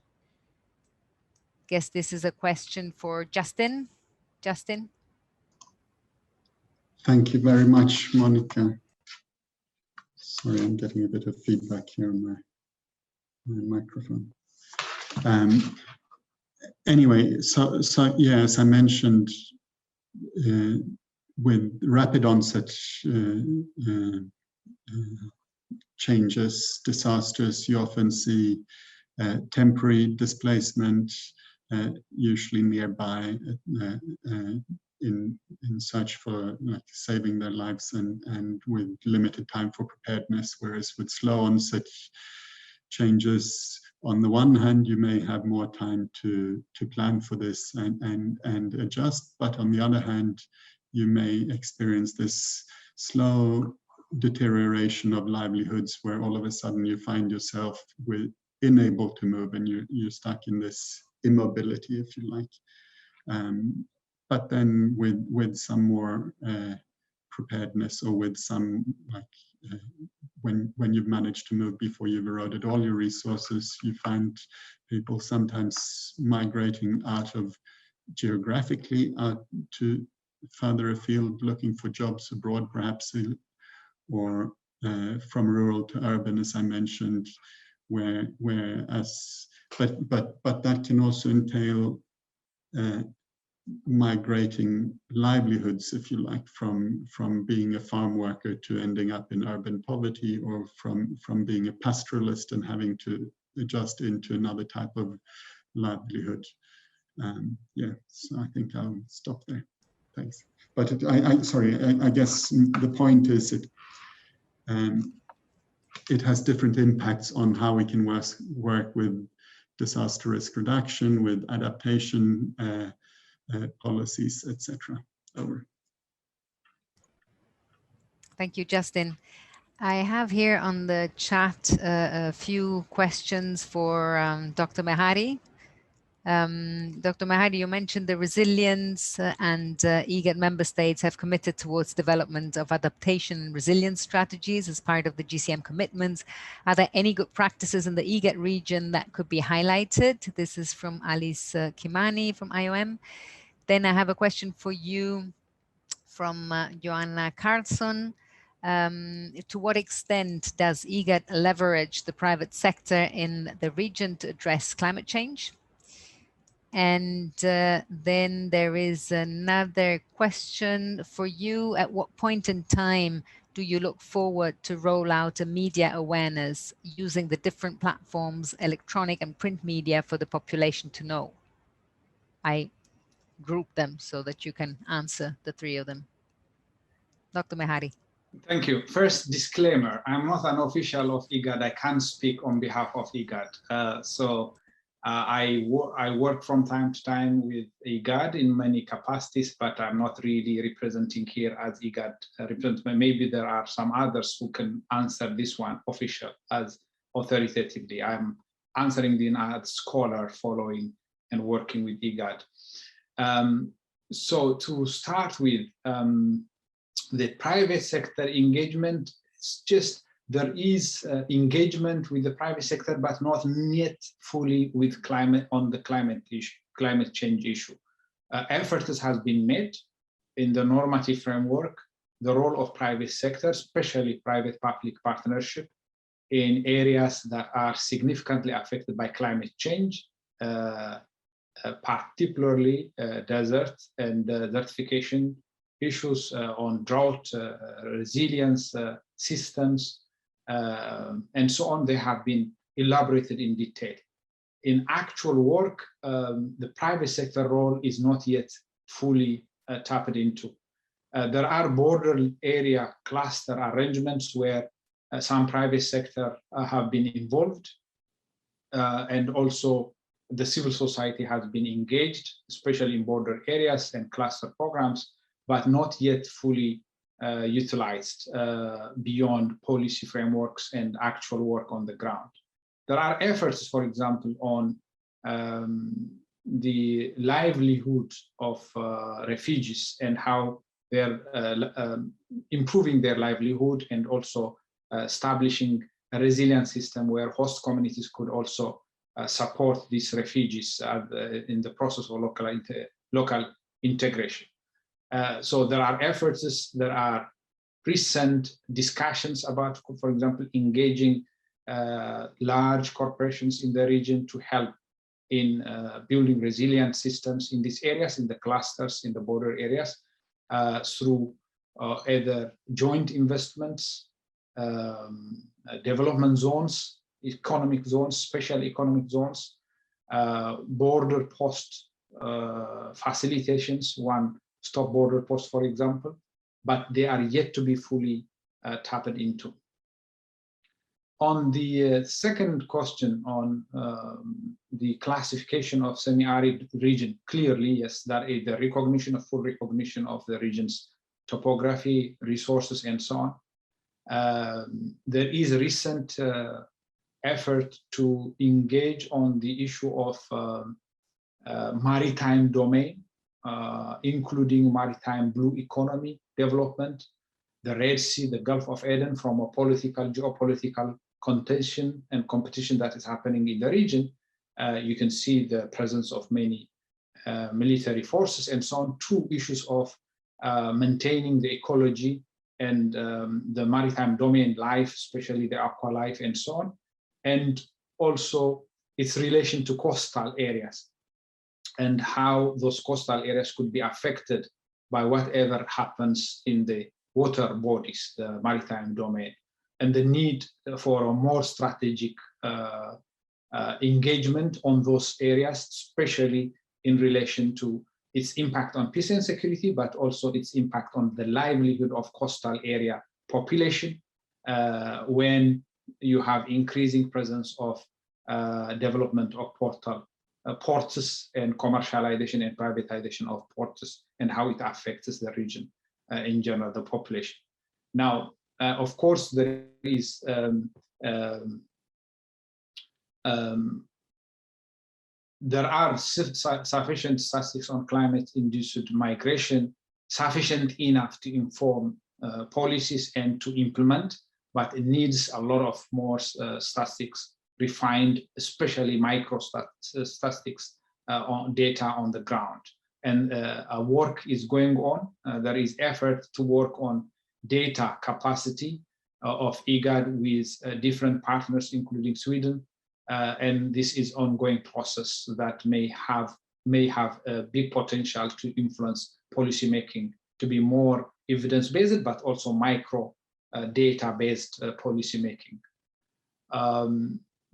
Guess this is a question for Justin. Justin? Thank you very much, Monica. Sorry, I'm getting a bit of feedback here on my microphone. Anyway, so yeah, as I mentioned, with rapid onset changes, disasters, you often see temporary displacement, usually nearby, in search for like saving their lives and with limited time for preparedness. Whereas with slow onset changes, on the one hand, you may have more time to plan for this and adjust, but on the other hand, you may experience this slow deterioration of livelihoods where all of a sudden you find yourself unable to move and you're stuck in this immobility, if you like. But then with some more preparedness, or with some like when you've managed to move before you've eroded all your resources, you find people sometimes migrating out of geographically out to further afield, looking for jobs abroad, perhaps, or from rural to urban, as I mentioned, but that can also entail migrating livelihoods, if you like, from being a farm worker to ending up in urban poverty, or from being a pastoralist and having to adjust into another type of livelihood. Yeah, so I think I'll stop there. Thanks. But I guess the point is it has different impacts on how we can work with disaster risk reduction, with adaptation policies, etc. Over. Thank you, Justin. I have here on the chat a few questions for Dr. Mehari. Dr. Mehari, you mentioned the resilience and IGAD member states have committed towards development of adaptation and resilience strategies as part of the GCM commitments. Are there any good practices in the IGAD region that could be highlighted? This is from Alice Kimani from IOM. Then I have a question for you from Joanna Carlson. To what extent does IGAD leverage the private sector in the region to address climate change? And then there is another question for you. At what point in time do you look forward to roll out a media awareness using the different platforms, electronic and print media, for the population to know? I group them so that you can answer the three of them. Dr. Mehari. Thank you. First disclaimer, I'm not an official of IGAD. I can't speak on behalf of IGAD. I work from time to time with IGAD in many capacities, but I'm not really representing here as IGAD representative. Maybe there are some others who can answer this one official as authoritatively. I'm answering the as scholar following and working with IGAD. So to start with, the private sector engagement, it's just there is engagement with the private sector, but not yet fully with climate on the climate change issue. Efforts has been made in the normative framework. The role of private sector, especially private-public partnership, in areas that are significantly affected by climate change, particularly desert and desertification issues, on drought resilience systems, and so on. They have been elaborated in detail. In actual work, the private sector role is not yet fully tapped into. There are border area cluster arrangements where some private sector have been involved, and also the civil society has been engaged, especially in border areas and cluster programs, but not yet fully utilized beyond policy frameworks and actual work on the ground. There are efforts, for example, on the livelihood of refugees and how they're improving their livelihood, and also establishing a resilient system where host communities could also support these refugees in the process of local integration. So there are efforts, there are recent discussions about, for example, engaging large corporations in the region to help in building resilient systems in these areas, in the clusters, in the border areas, through either joint investments, development zones, economic zones, special economic zones, border post facilitations, one-stop border post, for example, but they are yet to be fully tapped into. On the second question on the classification of semi-arid region, clearly, yes, that is the recognition of full recognition of the region's topography, resources, and so on. There is a recent effort to engage on the issue of maritime domain, including maritime blue economy development, the Red Sea, the Gulf of Aden, from a political, geopolitical contention and competition that is happening in the region. You can see the presence of many military forces and so on. Two issues of maintaining the ecology and the maritime domain life, especially the aqua life and so on, and also its relation to coastal areas and how those coastal areas could be affected by whatever happens in the water bodies, the maritime domain, and the need for a more strategic engagement on those areas, especially in relation to its impact on peace and security, but also its impact on the livelihood of coastal area population when you have increasing presence of development of ports and commercialization and privatization of ports, and how it affects the region in general, the population. Now, of course, there is there are sufficient statistics on climate-induced migration, sufficient enough to inform policies and to implement, but it needs a lot of more statistics refined, especially micro statistics on data on the ground. And work is going on. There is effort to work on data capacity of IGAD with different partners, including Sweden. And this is ongoing process that may have a big potential to influence policymaking to be more evidence-based, but also micro data-based policymaking.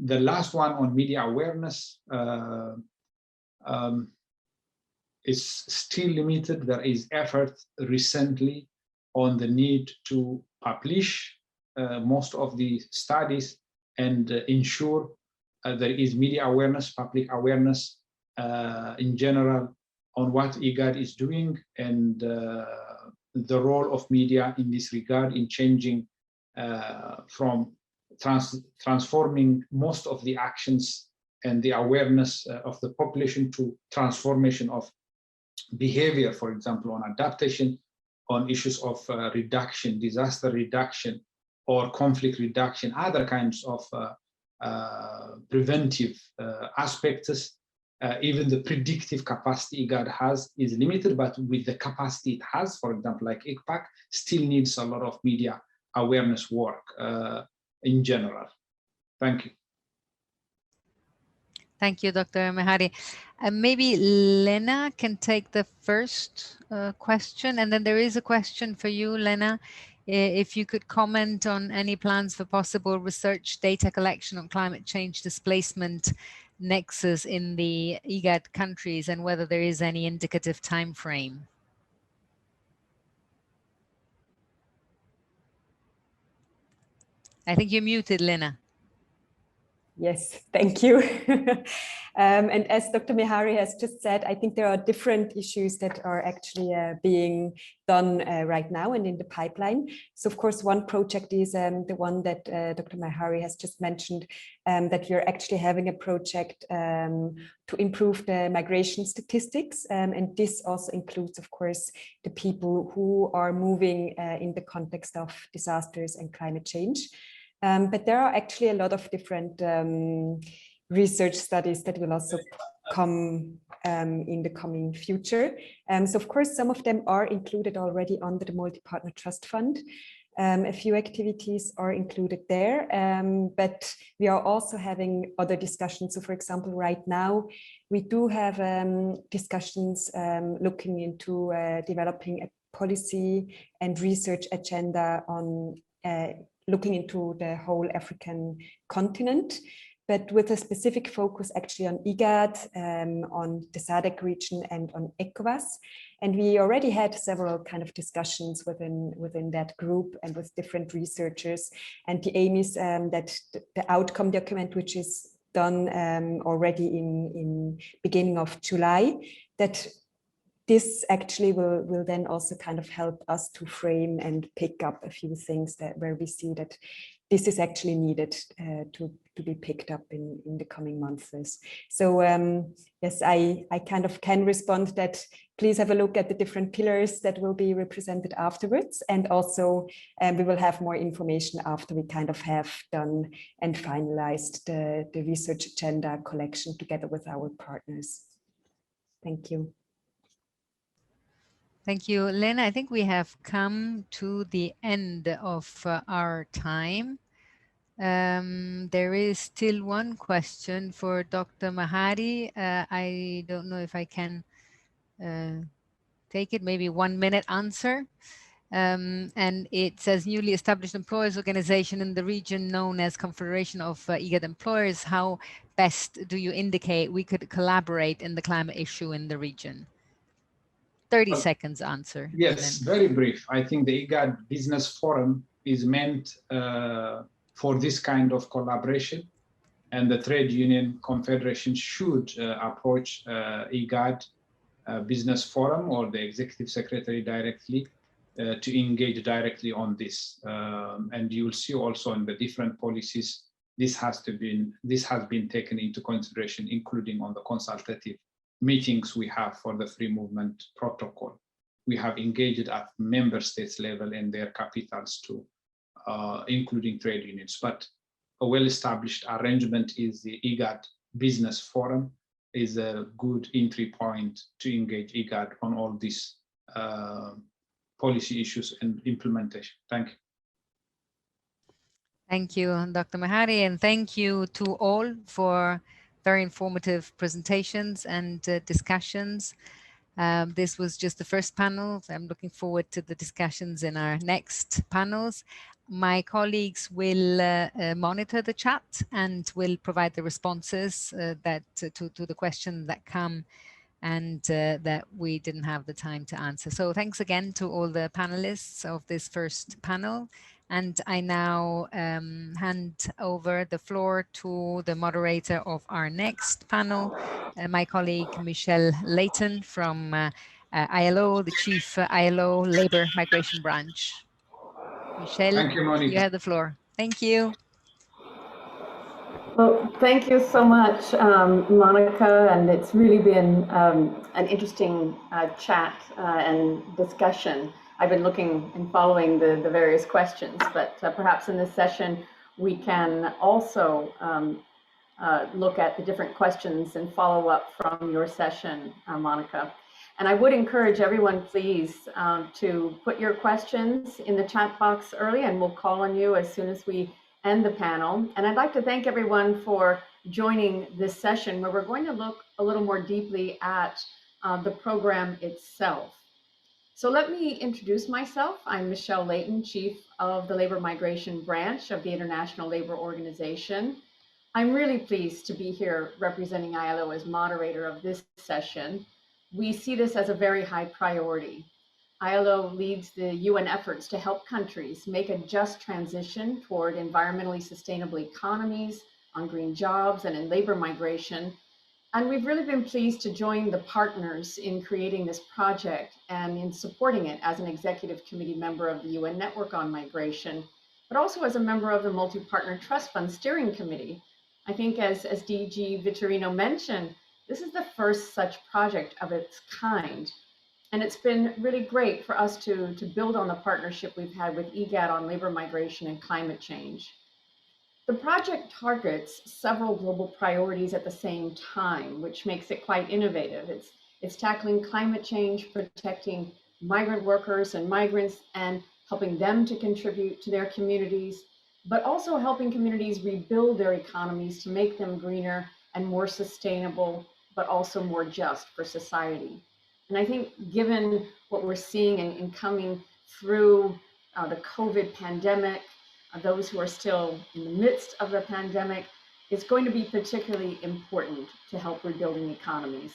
The last one on media awareness is still limited. There is effort recently on the need to publish most of the studies and ensure there is media awareness, public awareness in general on what IGAD is doing and the role of media in this regard in changing from transforming most of the actions and the awareness of the population to transformation of behavior, for example, on adaptation, on issues of reduction, disaster reduction, or conflict reduction, other kinds of preventive aspects. Even the predictive capacity IGAD has is limited, but with the capacity it has, for example, like ICPAC, still needs a lot of media awareness work in general. Thank you. Thank you, Dr. Mehari. Maybe Lena can take the first question, and then there is a question for you, Lena. If you could comment on any plans for possible research data collection on climate change displacement nexus in the IGAD countries and whether there is any indicative time frame. I think you're muted, Lena. Yes, thank you. And as Dr. Mehari has just said, I think there are different issues that are actually being done right now and in the pipeline. So of course, one project is the one that Dr. Mehari has just mentioned, that we're actually having a project to improve the migration statistics. And this also includes, of course, the people who are moving in the context of disasters and climate change. But there are actually a lot of different research studies that will also come in the coming future. So of course, some of them are included already under the Multi-Partner Trust Fund. A few activities are included there, but we are also having other discussions. So for example, right now, we do have discussions looking into developing a policy and research agenda on looking into the whole African continent, but with a specific focus actually on IGAD, on the SADC region and on ECOWAS. And we already had several kind of discussions within that group and with different researchers. And the aim is that the outcome document, which is done already in beginning of July, that this actually will then also kind of help us to frame and pick up a few things that where we see that this is actually needed to be picked up in the coming months. So yes, I kind of can respond that please have a look at the different pillars that will be represented afterwards. And also we will have more information after we kind of have done and finalized the research agenda collection together with our partners. Thank you. Thank you, Lynn. I think we have come to the end of our time. There is still one question for Dr. Mahari. I don't know if I can take it, maybe 1 minute answer. And it says newly established employers organization in the region known as Confederation of IGAD Employers. How best do you indicate we could collaborate in the climate issue in the region? 30 seconds answer. Yes, very brief. I think the IGAD Business Forum is meant for this kind of collaboration, and the trade union confederation should approach IGAD Business Forum or the executive secretary directly to engage directly on this. And you'll see also in the different policies, this has been taken into consideration, including on the consultative meetings we have for the free movement protocol. We have engaged at member states level and their capitals too, including trade unions. But a well-established arrangement is the IGAD Business Forum is a good entry point to engage IGAD on all these policy issues and implementation. Thank you. Thank you, Dr. Mahari, and thank you to all for very informative presentations and discussions. This was just the first panel. I'm looking forward to the discussions in our next panels. My colleagues will monitor the chat and will provide the responses that to the questions that come and that we didn't have the time to answer. So thanks again to all the panelists of this first panel. And I now hand over the floor to the moderator of our next panel, my colleague Michelle Layton from ILO, the Chief ILO Labour Migration Branch. Michelle, thank you, Monica. You have the floor. Thank you. Well, thank you so much, Monica, and it's really been an interesting chat and discussion. I've been looking and following the various questions, but perhaps in this session we can also look at the different questions and follow up from your session, Monica. And I would encourage everyone, please, to put your questions in the chat box early, and we'll call on you as soon as we end the panel. And I'd like to thank everyone for joining this session, where we're going to look a little more deeply at the program itself. So let me introduce myself. I'm Michelle Layton, Chief of the Labor Migration Branch of the International Labor Organization. I'm really pleased to be here representing ILO as moderator of this session. We see this as a very high priority. ILO leads the UN efforts to help countries make a just transition toward environmentally sustainable economies, on green jobs, and in labor migration. And we've really been pleased to join the partners in creating this project and in supporting it as an executive committee member of the UN Network on Migration, but also as a member of the Multi-Partner Trust Fund Steering Committee. I think as DG Vitorino mentioned, this is the first such project of its kind. And it's been really great for us to build on the partnership we've had with IGAD on labor migration and climate change. The project targets several global priorities at the same time, which makes it quite innovative. It's tackling climate change, protecting migrant workers and migrants, and helping them to contribute to their communities, but also helping communities rebuild their economies to make them greener and more sustainable, but also more just for society. And I think given what we're seeing and coming through the COVID pandemic, those who are still in the midst of the pandemic, it's going to be particularly important to help rebuilding economies.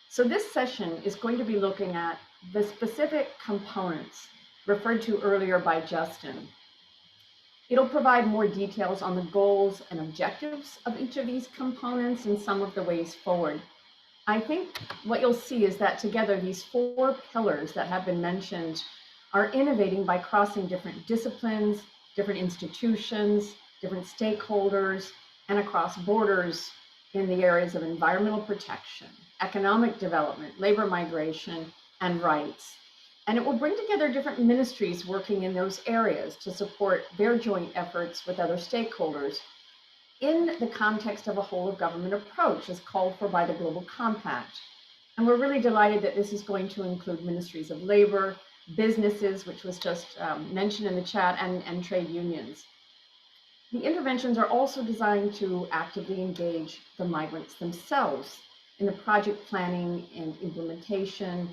So this session is going to be looking at the specific components referred to earlier by Justin. It'll provide more details on the goals and objectives of each of these components and some of the ways forward. I think what you'll see is that together these 4 pillars that have been mentioned are innovating by crossing different disciplines, different institutions, different stakeholders, and across borders in the areas of environmental protection, economic development, labor migration, and rights. And it will bring together different ministries working in those areas to support their joint efforts with other stakeholders in the context of a whole of government approach as called for by the Global Compact. And we're really delighted that this is going to include ministries of labor, businesses, which was just mentioned in the chat, and trade unions. The interventions are also designed to actively engage the migrants themselves in the project planning and implementation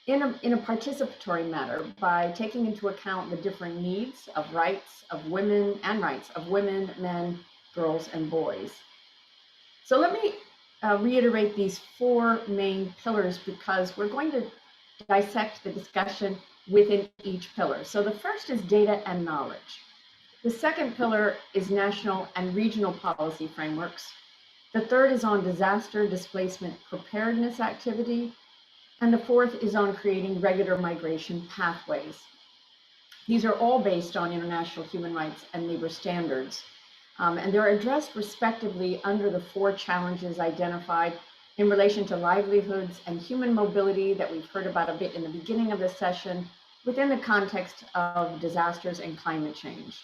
in a participatory manner by taking into account the differing needs of rights of women and rights of women, men, girls, and boys. So let me reiterate these 4 main pillars because we're going to dissect the discussion within each pillar. So the first is data and knowledge. The second pillar is national and regional policy frameworks. The third is on disaster displacement preparedness activity. And the fourth is on creating regular migration pathways. These are all based on international human rights and labor standards. And they're addressed respectively under the 4 challenges identified in relation to livelihoods and human mobility that we've heard about a bit in the beginning of this session within the context of disasters and climate change.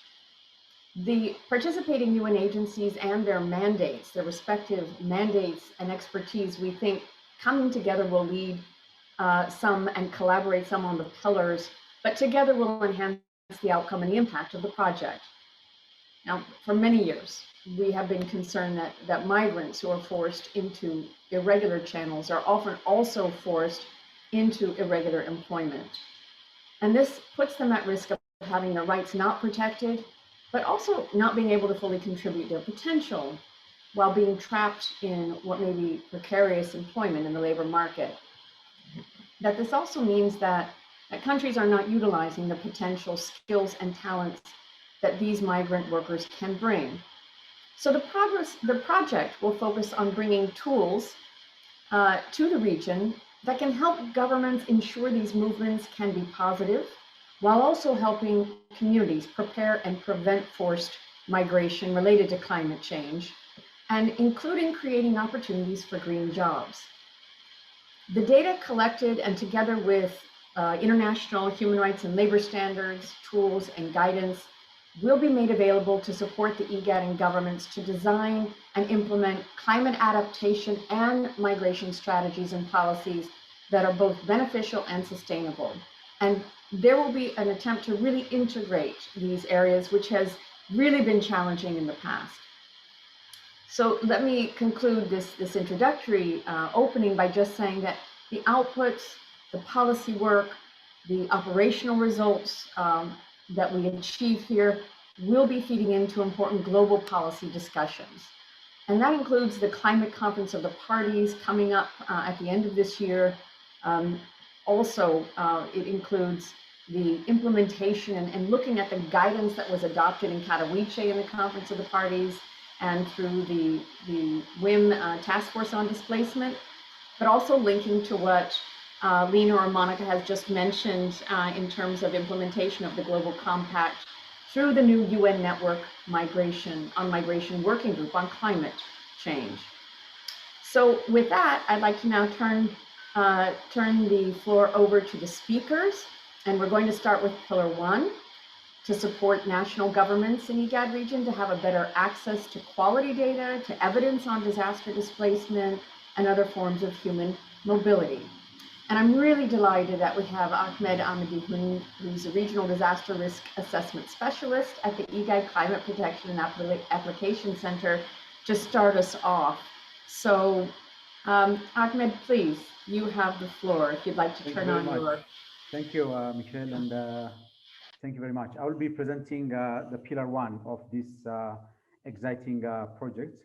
The participating UN agencies and their mandates, their respective mandates and expertise, we think coming together will lead some and collaborate some on the pillars, but together will enhance the outcome and the impact of the project. Now, for many years, we have been concerned that migrants who are forced into irregular channels are often also forced into irregular employment. And this puts them at risk of having their rights not protected, but also not being able to fully contribute their potential while being trapped in what may be precarious employment in the labor market. That this also means that countries are not utilizing the potential skills and talents that these migrant workers can bring. So the project will focus on bringing tools to the region that can help governments ensure these movements can be positive, while also helping communities prepare and prevent forced migration related to climate change, and including creating opportunities for green jobs. The data collected and together with international human rights and labor standards, tools, and guidance will be made available to support the IGAD and governments to design and implement climate adaptation and migration strategies and policies that are both beneficial and sustainable. And there will be an attempt to really integrate these areas, which has really been challenging in the past. So let me conclude this introductory opening by just saying that the outputs, the policy work, the operational results that we achieve here will be feeding into important global policy discussions. And that includes the Climate Conference of the Parties coming up at the end of this year. Also, it includes the implementation and looking at the guidance that was adopted in Katowice in the Conference of the Parties and through the WIM Task Force on Displacement, but also linking to what Lena or Monica has just mentioned in terms of implementation of the Global Compact through the new UN Network Migration Working Group on Climate Change. So with that, I'd like to now turn the floor over to the speakers, and we're going to start with Pillar 1. to support national governments in IGAD region to have a better access to quality data, to evidence on disaster displacement, and other forms of human mobility. And I'm really delighted that we have Ahmed Ahmadi, who's a regional disaster risk assessment specialist at the IGAD Climate Protection and Application Center to start us off. So Ahmed, please, you have the floor if you'd like to turn on your... Thank you, Michelle, and thank you very much. I will be presenting the pillar one of this exciting project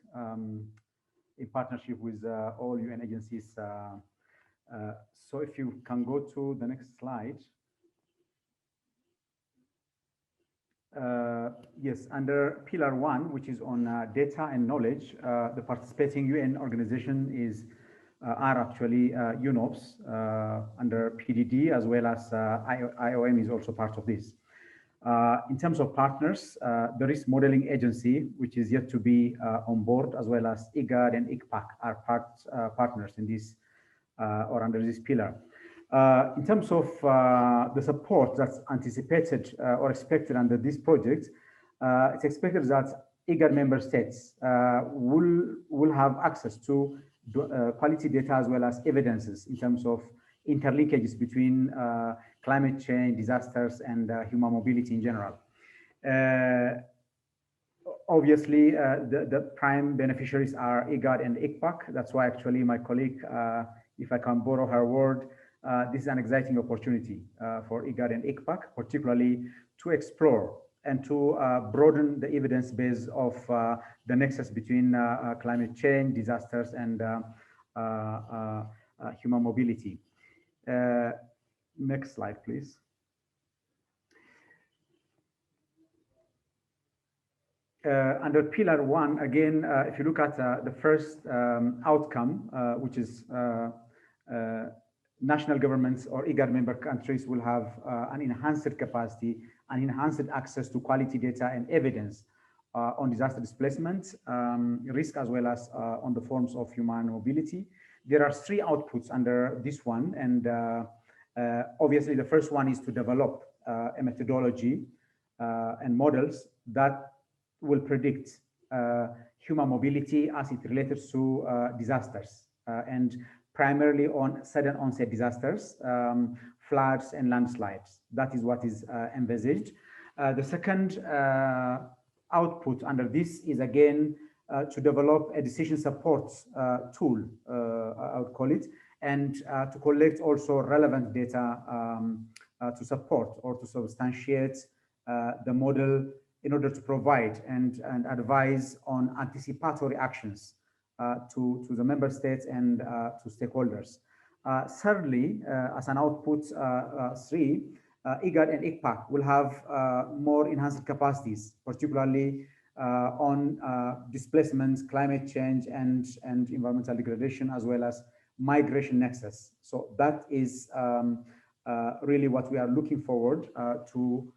in partnership with all UN agencies. So if you can go to the next slide. Yes, under pillar one, which is on data and knowledge, the participating UN organization are actually UNOPS under PDD, as well as IOM is also part of this. In terms of partners, the Risk Modeling Agency, which is yet to be on board, as well as IGAD and ICPAC are partners in this or under this pillar. In terms of the support that's anticipated or expected under this project, it's expected that IGAD member states will have access to quality data as well as evidences in terms of interlinkages between climate change, disasters, and human mobility in general. Obviously, the prime beneficiaries are IGAD and ICPAC. That's why actually my colleague, if I can borrow her word, this is an exciting opportunity for IGAD and ICPAC, particularly to explore and to broaden the evidence base of the nexus between climate change, disasters, and human mobility. Next slide, please. Under pillar one, again, if you look at the first outcome, which is national governments or IGAD member countries will have an enhanced capacity and enhanced access to quality data and evidence on disaster displacement, risk, as well as on the forms of human mobility. There are three outputs under this one, and obviously the first one is to develop a methodology and models that will predict human mobility as it relates to disasters and primarily on sudden onset disasters, floods and landslides. That is what is envisaged. The second output under this is again to develop a decision support tool, I would call it, and to collect also relevant data to support or to substantiate the model in order to provide and advise on anticipatory actions to the member states and to stakeholders. Thirdly, as an output three, IGAD and ICPAC will have more enhanced capacities, particularly on displacement, climate change, and environmental degradation, as well as migration nexus. So that is really what we are looking forward to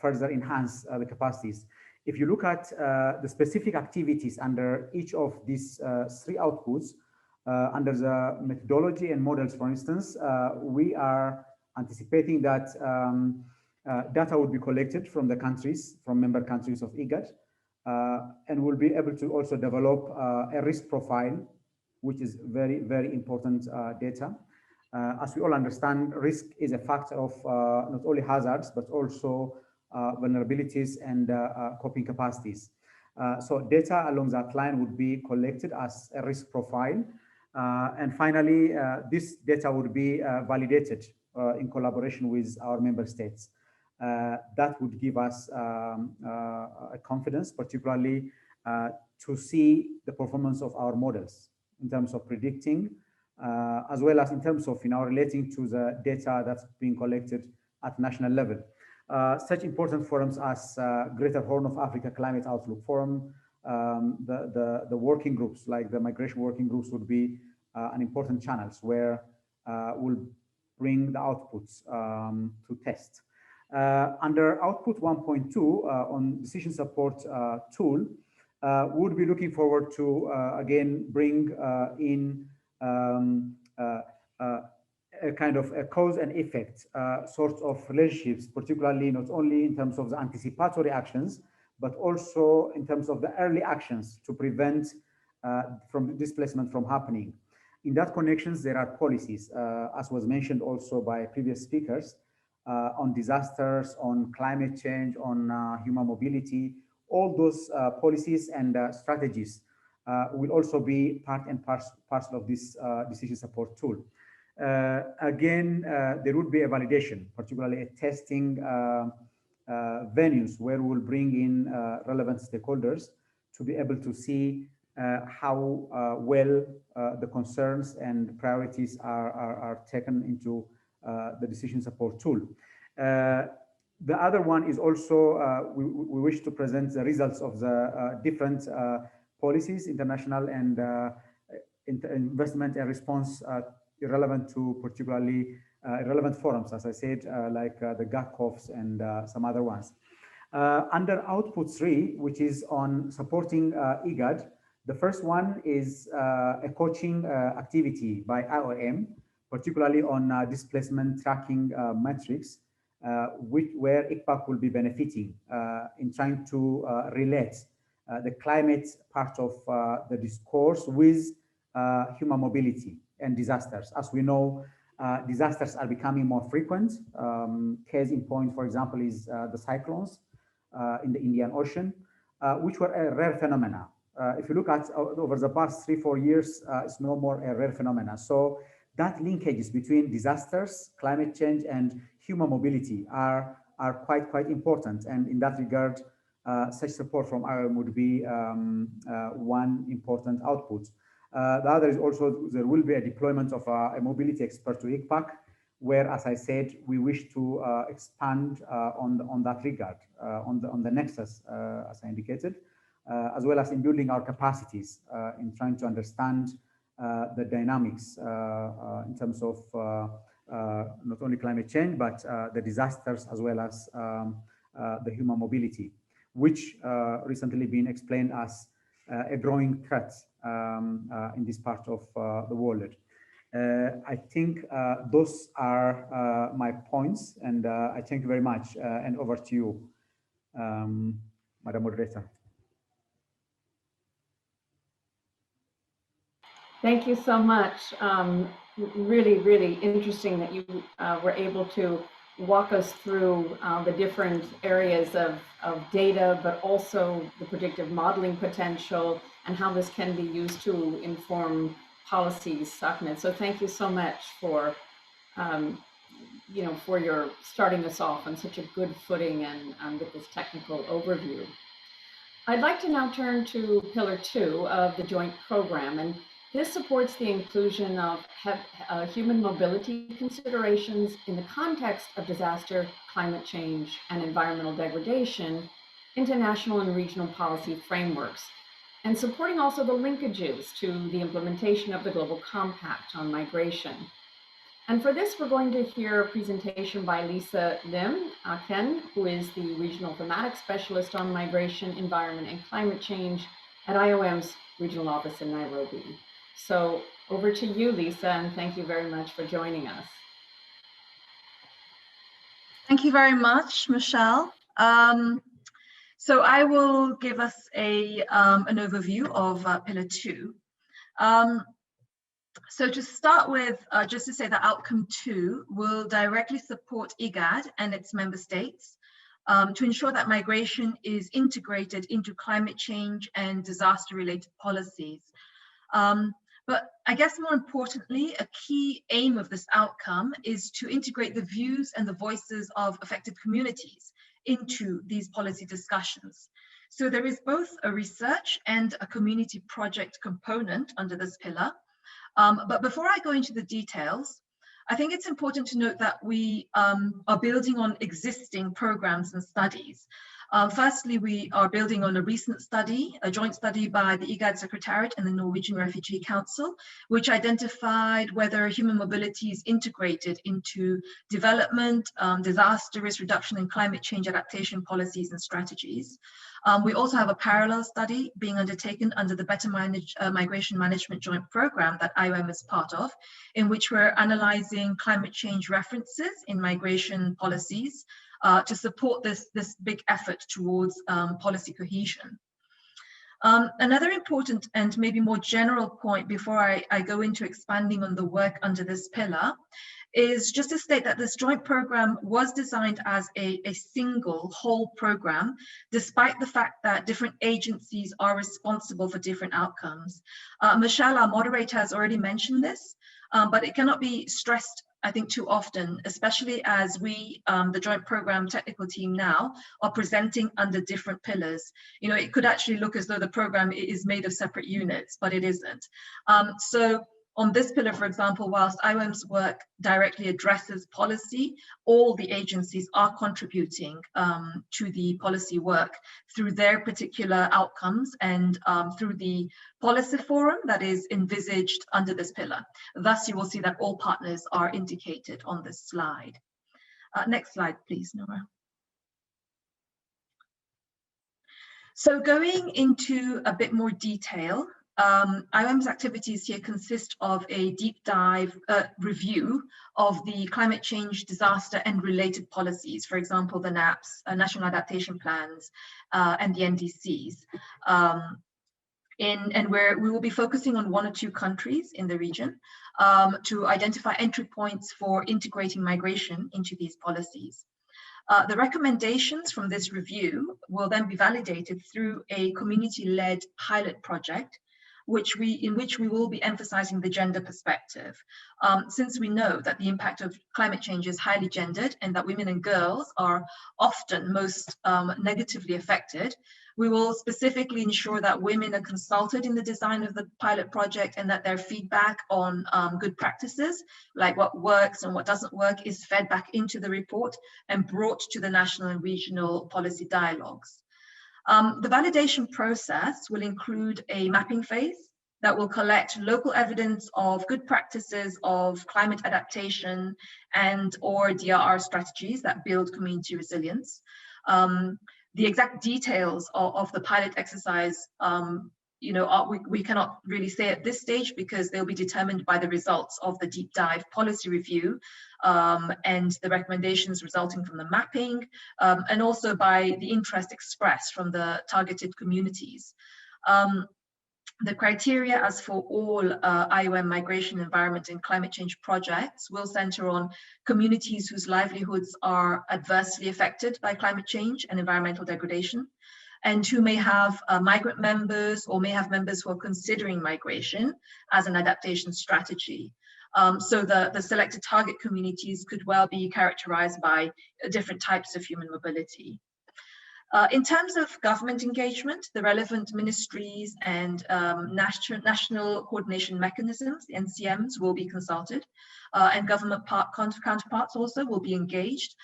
further enhance the capacities. If you look at the specific activities under each of these three outputs, under the methodology and models, for instance, we are anticipating that data will be collected from the countries, from member countries of IGAD, and we'll be able to also develop a risk profile, which is very, very important data. As we all understand, risk is a factor of not only hazards, but also vulnerabilities and coping capacities. So data along that line would be collected as a risk profile. And finally, this data would be validated in collaboration with our member states. That would give us a confidence, particularly to see the performance of our models in terms of predicting, as well as in terms of relating to the data that's being collected at national level. Such important forums as Greater Horn of Africa Climate Outlook Forum, the working groups like the migration working groups would be an important channels where we'll bring the outputs to test. Under output 1.2 on decision support tool, would be looking forward to again bring in a kind of a cause and effect sort of relationships, particularly not only in terms of the anticipatory actions, but also in terms of the early actions to prevent from displacement from happening. In that connections, there are policies, as was mentioned also by previous speakers, on disasters, on climate change, on human mobility. All those policies and strategies will also be part and parcel of this decision support tool. Again, there would be a validation, particularly a testing venues where we'll bring in relevant stakeholders to be able to see how well the concerns and priorities are taken into the decision support tool. The other one is also, we wish to present the results of the different policies, international and investment and response relevant to particularly relevant forums, as I said, like the GACOFs and some other ones. Under output 3, which is on supporting IGAD, the first one is a coaching activity by IOM, particularly on displacement tracking metrics, where ICPAC will be benefiting in trying to relate the climate part of the discourse with human mobility and disasters. As we know, disasters are becoming more frequent. Case in point, for example, is the cyclones in the Indian Ocean, which were a rare phenomena. If you look at over the past 3-4 years, it's no more a rare phenomena. So that linkages between disasters, climate change, and human mobility are quite important. And in that regard, such support from IOM would be one important output. The other is also there will be a deployment of a mobility expert to ICPAC, where, as I said, we wish to expand on that regard, on the nexus, as I indicated, as well as in building our capacities in trying to understand the dynamics in terms of not only climate change, but the disasters as well as the human mobility, which recently been explained as a growing threat in this part of the world. I think those are my points, and I thank you very much. And over to you, Madam Moderator. Thank you so much. Really, really interesting that you were able to walk us through the different areas of data, but also the predictive modeling potential and how this can be used to inform policies, Ahmed. So thank you so much for, for your starting us off on such a good footing and with this technical overview. I'd like to now turn to Pillar 2 of the joint program, and this supports the inclusion of human mobility considerations in the context of disaster, climate change, and environmental degradation into national and regional policy frameworks, and supporting also the linkages to the implementation of the Global Compact on migration. And for this, we're going to hear a presentation by Lisa Lim Ken, who is the Regional Thematic Specialist on Migration, Environment, and Climate Change at IOM's Regional Office in Nairobi. So over to you, Lisa, and thank you very much for joining us. Thank you very much, Michelle. So I will give us an overview of Pillar 2. So to start with, just to say that Outcome 2 will directly support IGAD and its member states to ensure that migration is integrated into climate change and disaster-related policies. But I guess more importantly, a key aim of this outcome is to integrate the views and the voices of affected communities into these policy discussions. So there is both a research and a community project component under this pillar. But before I go into the details, I think it's important to note that we are building on existing programs and studies. Firstly, we are building on a recent study, a joint study by the IGAD Secretariat and the Norwegian Refugee Council, which identified whether human mobility is integrated into development, disaster risk reduction, and climate change adaptation policies and strategies. We also have a parallel study being undertaken under the Better Migration Management Joint Program that IOM is part of, in which we're analyzing climate change references in migration policies to support this big effort towards policy cohesion. Another important and maybe more general point before I go into expanding on the work under this pillar is just to state that this joint program was designed as a single whole program, despite the fact that different agencies are responsible for different outcomes. Michelle, our moderator, has already mentioned this, but it cannot be stressed, I think, too often, especially as we, the joint program technical team now, are presenting under different pillars. You know, it could actually look as though the program is made of separate units, but it isn't. So on this pillar, for example, whilst IOM's work directly addresses policy, all the agencies are contributing to the policy work through their particular outcomes and through the policy forum that is envisaged under this pillar. Thus, you will see that all partners are indicated on this slide. Next slide, please, Nora. So going into a bit more detail, IOM's activities here consist of a deep dive review of the climate change, disaster and related policies, for example, the NAPs, National Adaptation Plans, and the NDCs. And where we will be focusing on 1 or 2 countries in the region to identify entry points for integrating migration into these policies. The recommendations from this review will then be validated through a community-led pilot project, in which we will be emphasizing the gender perspective. Since we know that the impact of climate change is highly gendered and that women and girls are often most negatively affected, we will specifically ensure that women are consulted in the design of the pilot project and that their feedback on good practices, like what works and what doesn't work, is fed back into the report and brought to the national and regional policy dialogues. The validation process will include a mapping phase that will collect local evidence of good practices of climate adaptation and or DRR strategies that build community resilience. The exact details of the pilot exercise, we cannot really say at this stage because they'll be determined by the results of the deep dive policy review and the recommendations resulting from the mapping, and also by the interest expressed from the targeted communities. The criteria, as for all IOM migration, environment and climate change projects, will center on communities whose livelihoods are adversely affected by climate change and environmental degradation, and who may have migrant members or may have members who are considering migration as an adaptation strategy. So the selected target communities could well be characterized by different types of human mobility. In terms of government engagement, the relevant ministries and national coordination mechanisms, the NCMs, will be consulted, and government counterparts also will be engaged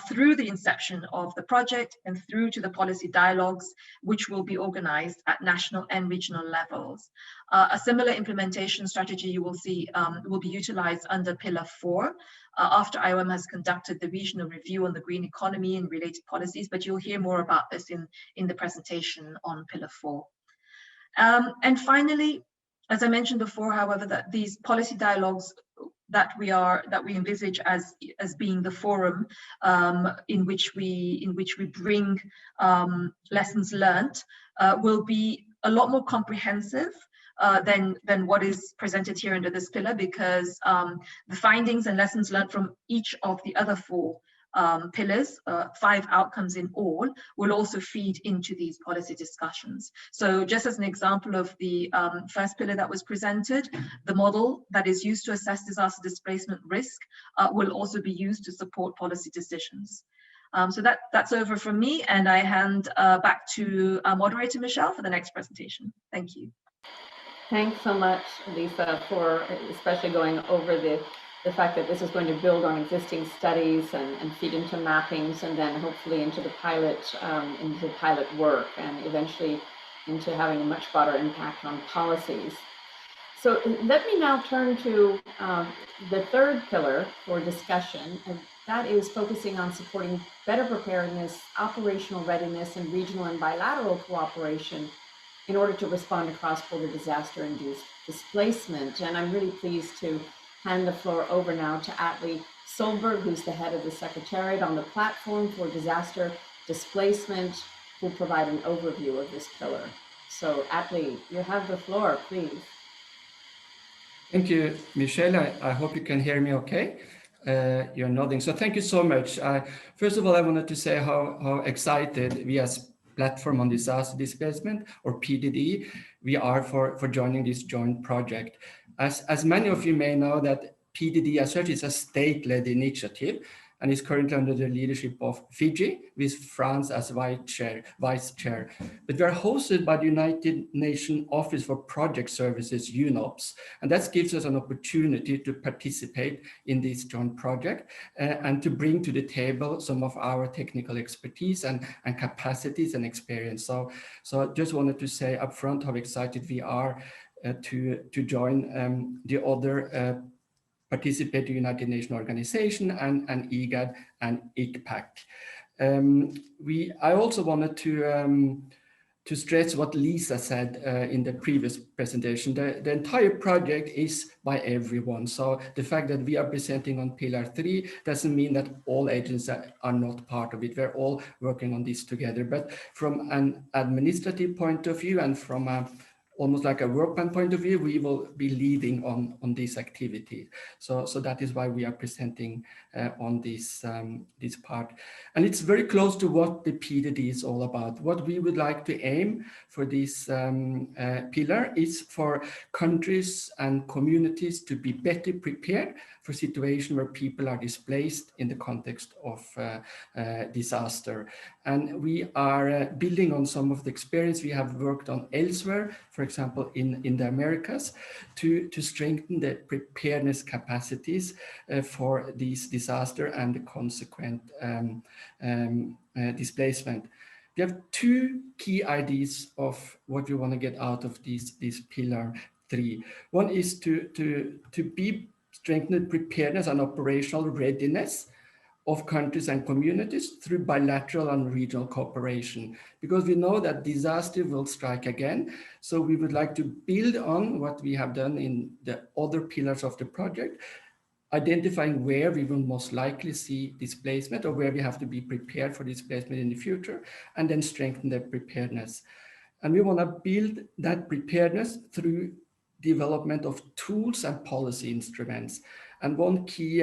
through the inception of the project and through to the policy dialogues, which will be organized at national and regional levels. A similar implementation strategy you will see will be utilized under Pillar 4, after IOM has conducted the regional review on the green economy and related policies, but you'll hear more about this in the presentation on Pillar 4. And finally, as I mentioned before, however, that these policy dialogues that we envisage as being the forum in which we bring lessons learned will be a lot more comprehensive than what is presented here under this pillar, because the findings and lessons learned from each of the other 4 pillars, 5 outcomes in all, will also feed into these policy discussions. So just as an example of the first pillar that was presented, the model that is used to assess disaster displacement risk will also be used to support policy decisions. So that's over from me, and I hand back to our moderator, Michelle, for the next presentation. Thank you. Thanks so much, Lisa, for especially going over the the fact that this is going to build on existing studies and feed into mappings, and then hopefully into pilot work, and eventually into having a much broader impact on policies. So let me now turn to the third pillar for discussion, and that is focusing on supporting better preparedness, operational readiness, and regional and bilateral cooperation in order to respond to cross-border disaster-induced displacement. And I'm really pleased to hand the floor over now to Atle Solberg, who's the head of the Secretariat on the Platform for Disaster Displacement, who will provide an overview of this pillar. So Atle, you have the floor, please. Thank you, Michelle. I hope you can hear me okay. You're nodding. So thank you so much. First of all, I wanted to say how excited we as Platform on Disaster Displacement, or PDD, we are for joining this joint project. As many of you may know, that PDD as such is a state-led initiative and is currently under the leadership of Fiji, with France as vice chair. But we are hosted by the United Nations Office for Project Services, UNOPS, and that gives us an opportunity to participate in this joint project and to bring to the table some of our technical expertise and capacities and experience. So I just wanted to say upfront how excited we are to join the other participating United Nations organization and IGAD and ICPAC. I also wanted to stress what Lisa said in the previous presentation. The entire project is by everyone. So the fact that we are presenting on Pillar 3 doesn't mean that all agencies are not part of it. We're all working on this together. But from an administrative point of view and from almost like a work plan point of view, we will be leading on this activity. So that is why we are presenting on this part. And it's very close to what the PDD is all about. What we would like to aim for this pillar is for countries and communities to be better prepared for situations where people are displaced in the context of disaster. And we are building on some of the experience we have worked on elsewhere, for example, in the Americas, to strengthen the preparedness capacities for this disaster and the consequent displacement. We have two key ideas of what we want to get out of this pillar 3. One is to be strengthened preparedness and operational readiness of countries and communities through bilateral and regional cooperation, because we know that disaster will strike again. So we would like to build on what we have done in the other pillars of the project, identifying where we will most likely see displacement or where we have to be prepared for displacement in the future, and then strengthen the preparedness. And we want to build that preparedness through development of tools and policy instruments. And one key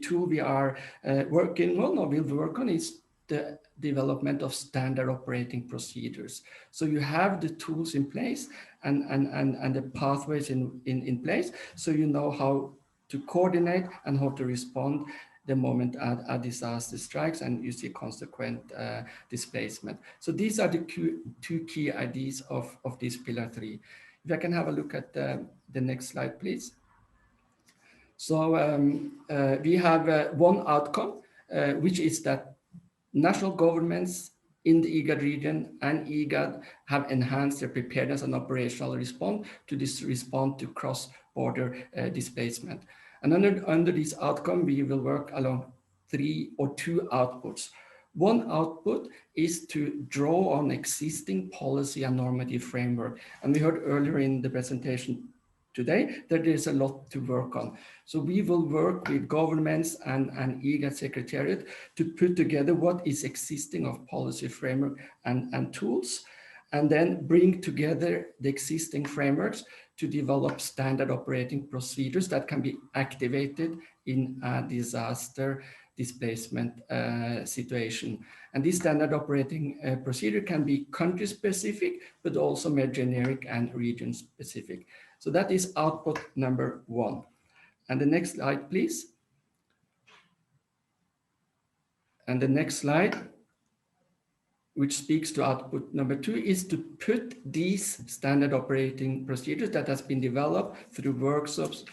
tool we are working on or will work on is the development of standard operating procedures. So you have the tools in place and the pathways in place, so you know how to coordinate and how to respond the moment a disaster strikes and you see consequent displacement. So these are the two key ideas of this pillar 3. If I can have a look at the next slide, please. So we have one outcome, which is that national governments in the IGAD region and IGAD have enhanced their preparedness and operational response to cross-border displacement. And under this outcome, we will work along 3 or 2 outputs. One output is to draw on existing policy and normative framework. And we heard earlier in the presentation today that there's a lot to work on. So we will work with governments and IGAD Secretariat to put together what is existing of policy framework and tools, and then bring together the existing frameworks to develop standard operating procedures that can be activated in a disaster displacement situation. And this standard operating procedure can be country specific, but also more generic and region specific. So that is output number 1. And the next slide, please. And the next slide, which speaks to output number 2, is to put these standard operating procedures that has been developed through workshops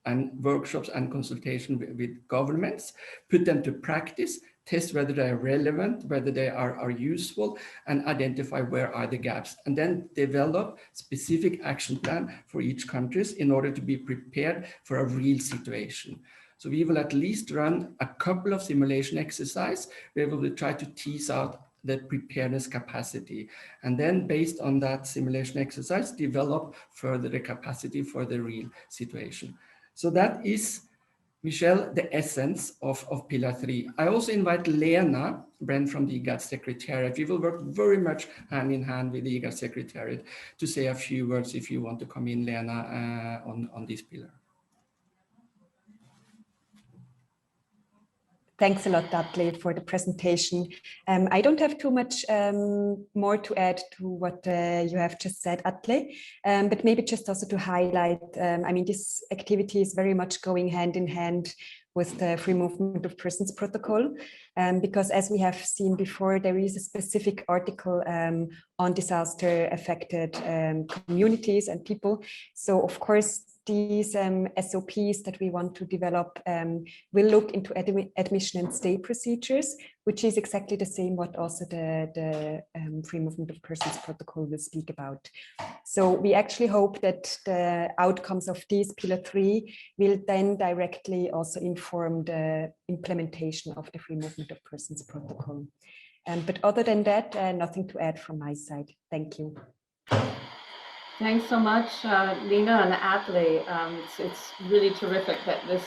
and workshops and consultation with governments, put them to practice, test whether they are relevant, whether they are useful, and identify where are the gaps, and then develop specific action plan for each country in order to be prepared for a real situation. So we will at least run a couple of simulation exercises where we will try to tease out the preparedness capacity. And then based on that simulation exercise, develop further the capacity for the real situation. So that is, Michelle, the essence of Pillar 3. I also invite Lena Brent from the IGAD Secretariat. We will work very much hand in hand with the IGAD Secretariat to say a few words if you want to come in, Lena, on this pillar. Thanks a lot, Atle, for the presentation. I don't have too much more to add to what you have just said, Atle, but maybe just also to highlight, I mean, this activity is very much going hand in hand with the Free Movement of Persons Protocol, because as we have seen before, there is a specific article on disaster-affected communities and people. So, of course, these SOPs that we want to develop will look into admission and stay procedures, which is exactly the same what also the Free Movement of Persons Protocol will speak about. So we actually hope that the outcomes of these Pillar 3 will then directly also inform the implementation of the Free Movement of Persons Protocol. But other than that, nothing to add from my side. Thank you. Thanks so much, Lena and Atle. It's really terrific that this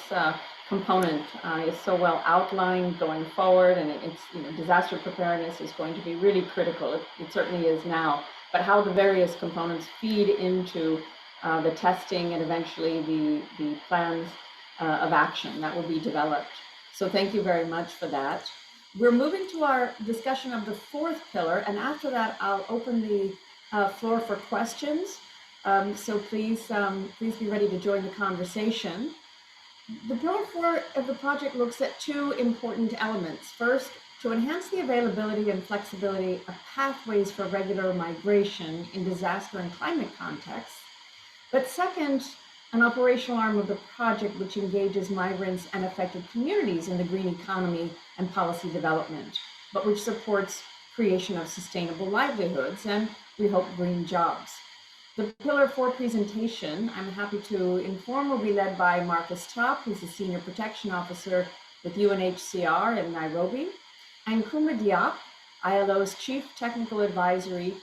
component is so well outlined going forward, and it's, you know, disaster preparedness is going to be really critical. It certainly is now, but how the various components feed into the testing and eventually the plans of action that will be developed. So thank you very much for that. We're moving to our discussion of the fourth pillar, and after that, I'll open the floor for questions. So please be ready to join the conversation. The Pillar 4 of the project looks at two important elements. First, to enhance the availability and flexibility of pathways for regular migration in disaster and climate contexts. But second, an operational arm of the project which engages migrants and affected communities in the green economy and policy development, but which supports creation of sustainable livelihoods and, we hope, green jobs. The Pillar 4 presentation, I'm happy to inform, will be led by Marcus Top, who's the Senior Protection Officer with UNHCR in Nairobi, and Kumba Diop, ILO's Chief Technical Advisory,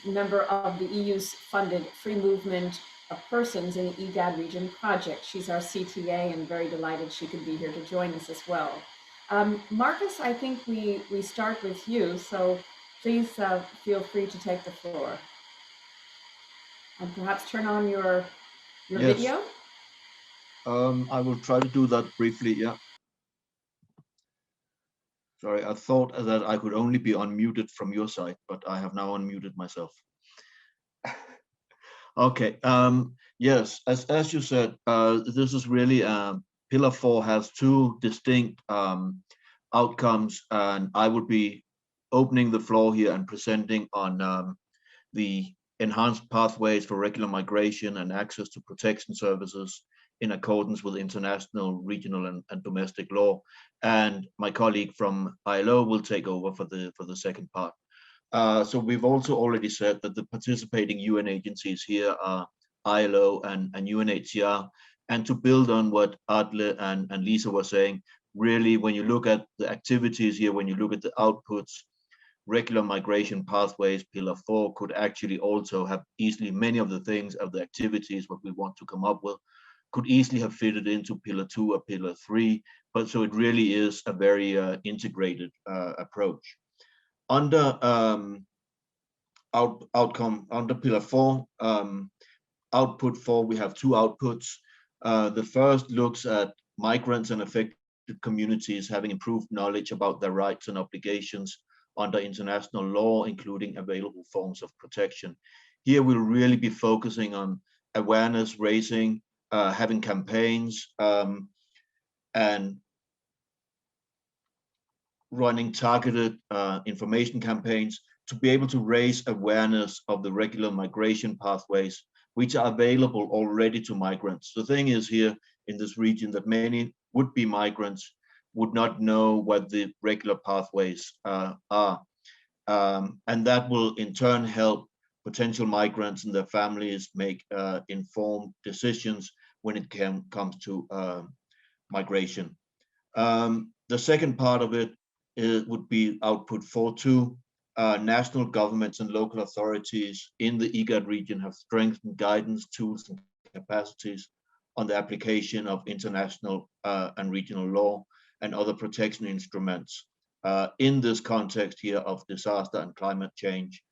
member of the EU's funded Free Movement of Persons in the IGAD Region project. She's our CTA and very delighted she could be here to join us as well. Marcus, I think we start with you, so please feel free to take the floor. And perhaps turn on your Yes. video. I will try to do that briefly, yeah. Sorry, I thought that I could only be unmuted from your side, but I have now unmuted myself. Okay, yes, as you said, this is really, Pillar 4 has two distinct outcomes, and I would be opening the floor here and presenting on the enhanced pathways for regular migration and access to protection services in accordance with international, regional, and domestic law. And my colleague from ILO will take over for the second part. So we've also already said that the participating UN agencies here are ILO and UNHCR. And to build on what Atle and Lisa were saying, really, when you look at the activities here, when you look at the outputs, regular migration pathways, Pillar 4 could actually also have easily many of the things of the activities what we want to come up with could easily have fitted into Pillar 2 or Pillar 3, but so it really is a very integrated approach. Under outcome, under Pillar 4, output 4, we have two outputs. The first looks at migrants and affected communities having improved knowledge about their rights and obligations under international law, including available forms of protection. Here we'll really be focusing on awareness raising, having campaigns, and running targeted information campaigns to be able to raise awareness of the regular migration pathways which are available already to migrants. The thing is here in this region that many would-be migrants would not know what the regular pathways are. And that will in turn help potential migrants and their families make informed decisions when it comes to migration. The second part of it would be output 4.2. National governments and local authorities in the IGAD region have strengthened guidance, tools, and capacities on the application of international and regional law and other protection instruments in this context here of disaster and climate change.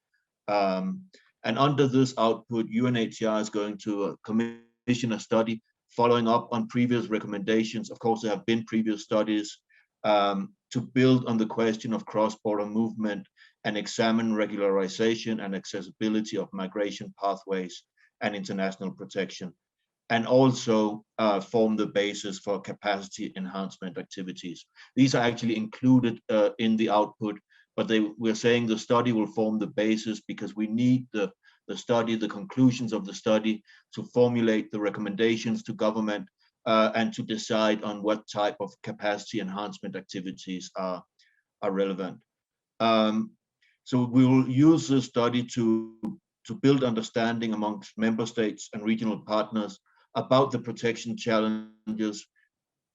And under this output, UNHCR is going to commission a study following up on previous recommendations. Of course, there have been previous studies to build on the question of cross-border movement and examine regularization and accessibility of migration pathways and international protection, and also form the basis for capacity enhancement activities. These are actually included in the output, but we're saying the study will form the basis because we need the study, the conclusions of the study to formulate the recommendations to government and to decide on what type of capacity enhancement activities are relevant. So we will use this study to build understanding amongst member states and regional partners about the protection challenges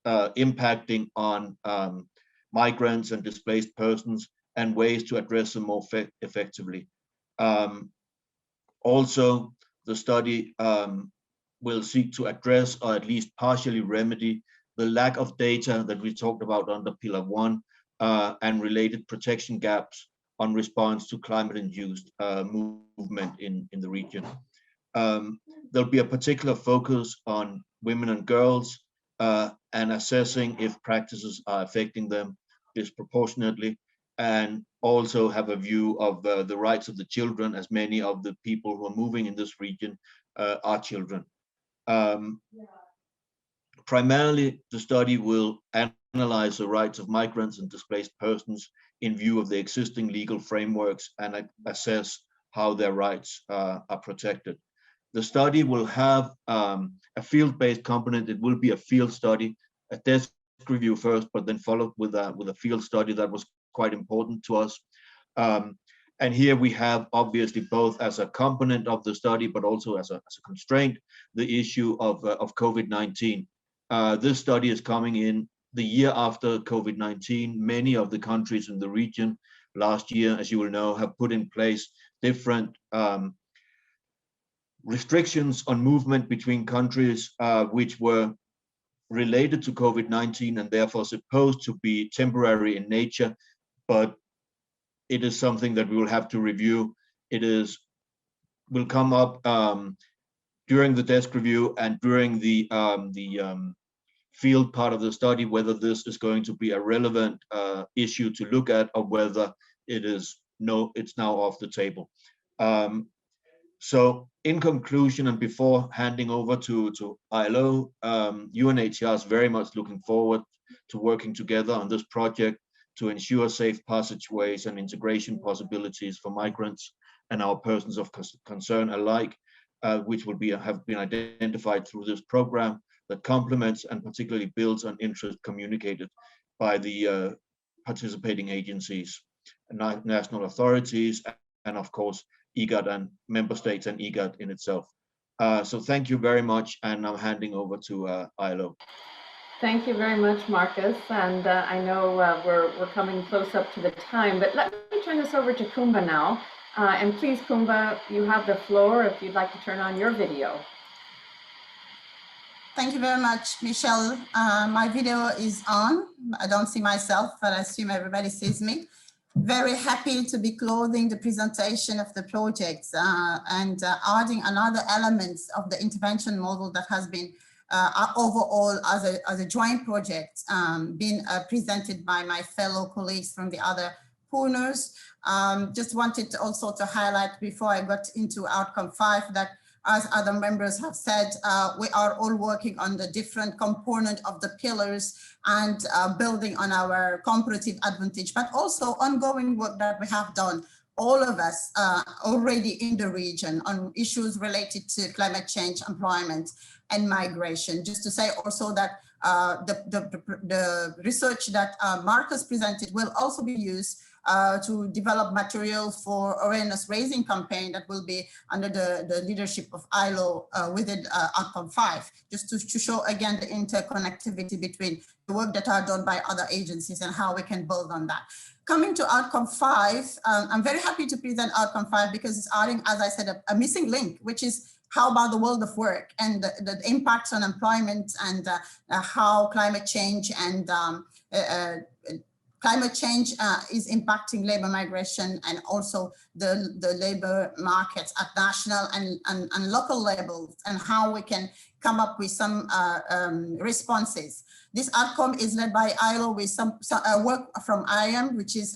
impacting on migrants and displaced persons and ways to address them more effectively. Also, the study will seek to address or at least partially remedy the lack of data that we talked about under Pillar 1 and related protection gaps on response to climate-induced movement in the region. There'll be a particular focus on women and girls and assessing if practices are affecting them disproportionately, and also have a view of the rights of the children, as many of the people who are moving in this region are children. Primarily, the study will analyze the rights of migrants and displaced persons in view of the existing legal frameworks and assess how their rights are protected. The study will have a field-based component. It will be a field study, a desk review first, but then followed with a field study that was quite important to us. And here we have obviously both as a component of the study, but also as a constraint, the issue of COVID-19. This study is coming in the year after COVID-19. Many of the countries in the region last year, as you will know, have put in place different restrictions on movement between countries, which were related to COVID-19 and therefore supposed to be temporary in nature, but it is something that we will have to review. Will come up during the desk review and during the field part of the study, whether this is going to be a relevant issue to look at or whether it's now off the table. So in conclusion, and before handing over to ILO, UNHCR is very much looking forward to working together on this project to ensure safe passageways and integration possibilities for migrants and our persons of concern alike, which will have been identified through this program that complements and particularly builds on interest communicated by the participating agencies, national authorities, and of course, IGAD and member states and IGAD in itself. So thank you very much, and I'm handing over to ILO. Thank you very much, Marcus. And I know we're coming close up to the time, but let me turn this over to Kumba now. And please, Kumba, you have the floor if you'd like to turn on your video. Thank you very much, Michelle. My video is on. I don't see myself, but I assume everybody sees me. Very happy to be closing the presentation of the project and adding another element of the intervention model that has been overall as a joint project been presented by my fellow colleagues from the other corners. Just wanted to also to highlight before I got into outcome 5 that, as other members have said, we are all working on the different component of the pillars and building on our comparative advantage, but also ongoing work that we have done all of us already in the region on issues related to climate change, employment, and migration. Just to say also that the research that Marcus presented will also be used to develop materials for awareness raising campaign that will be under the leadership of ILO within outcome 5, just to show again the interconnectivity between the work that are done by other agencies and how we can build on that. Coming to outcome 5, I'm very happy to present outcome 5 because it's adding, as I said, a missing link, which is how about the world of work and the impacts on employment and how climate change and climate change is impacting labor migration and also the labor markets at national and local levels, and how we can come up with some responses. This outcome is led by ILO with some work from IAM, which is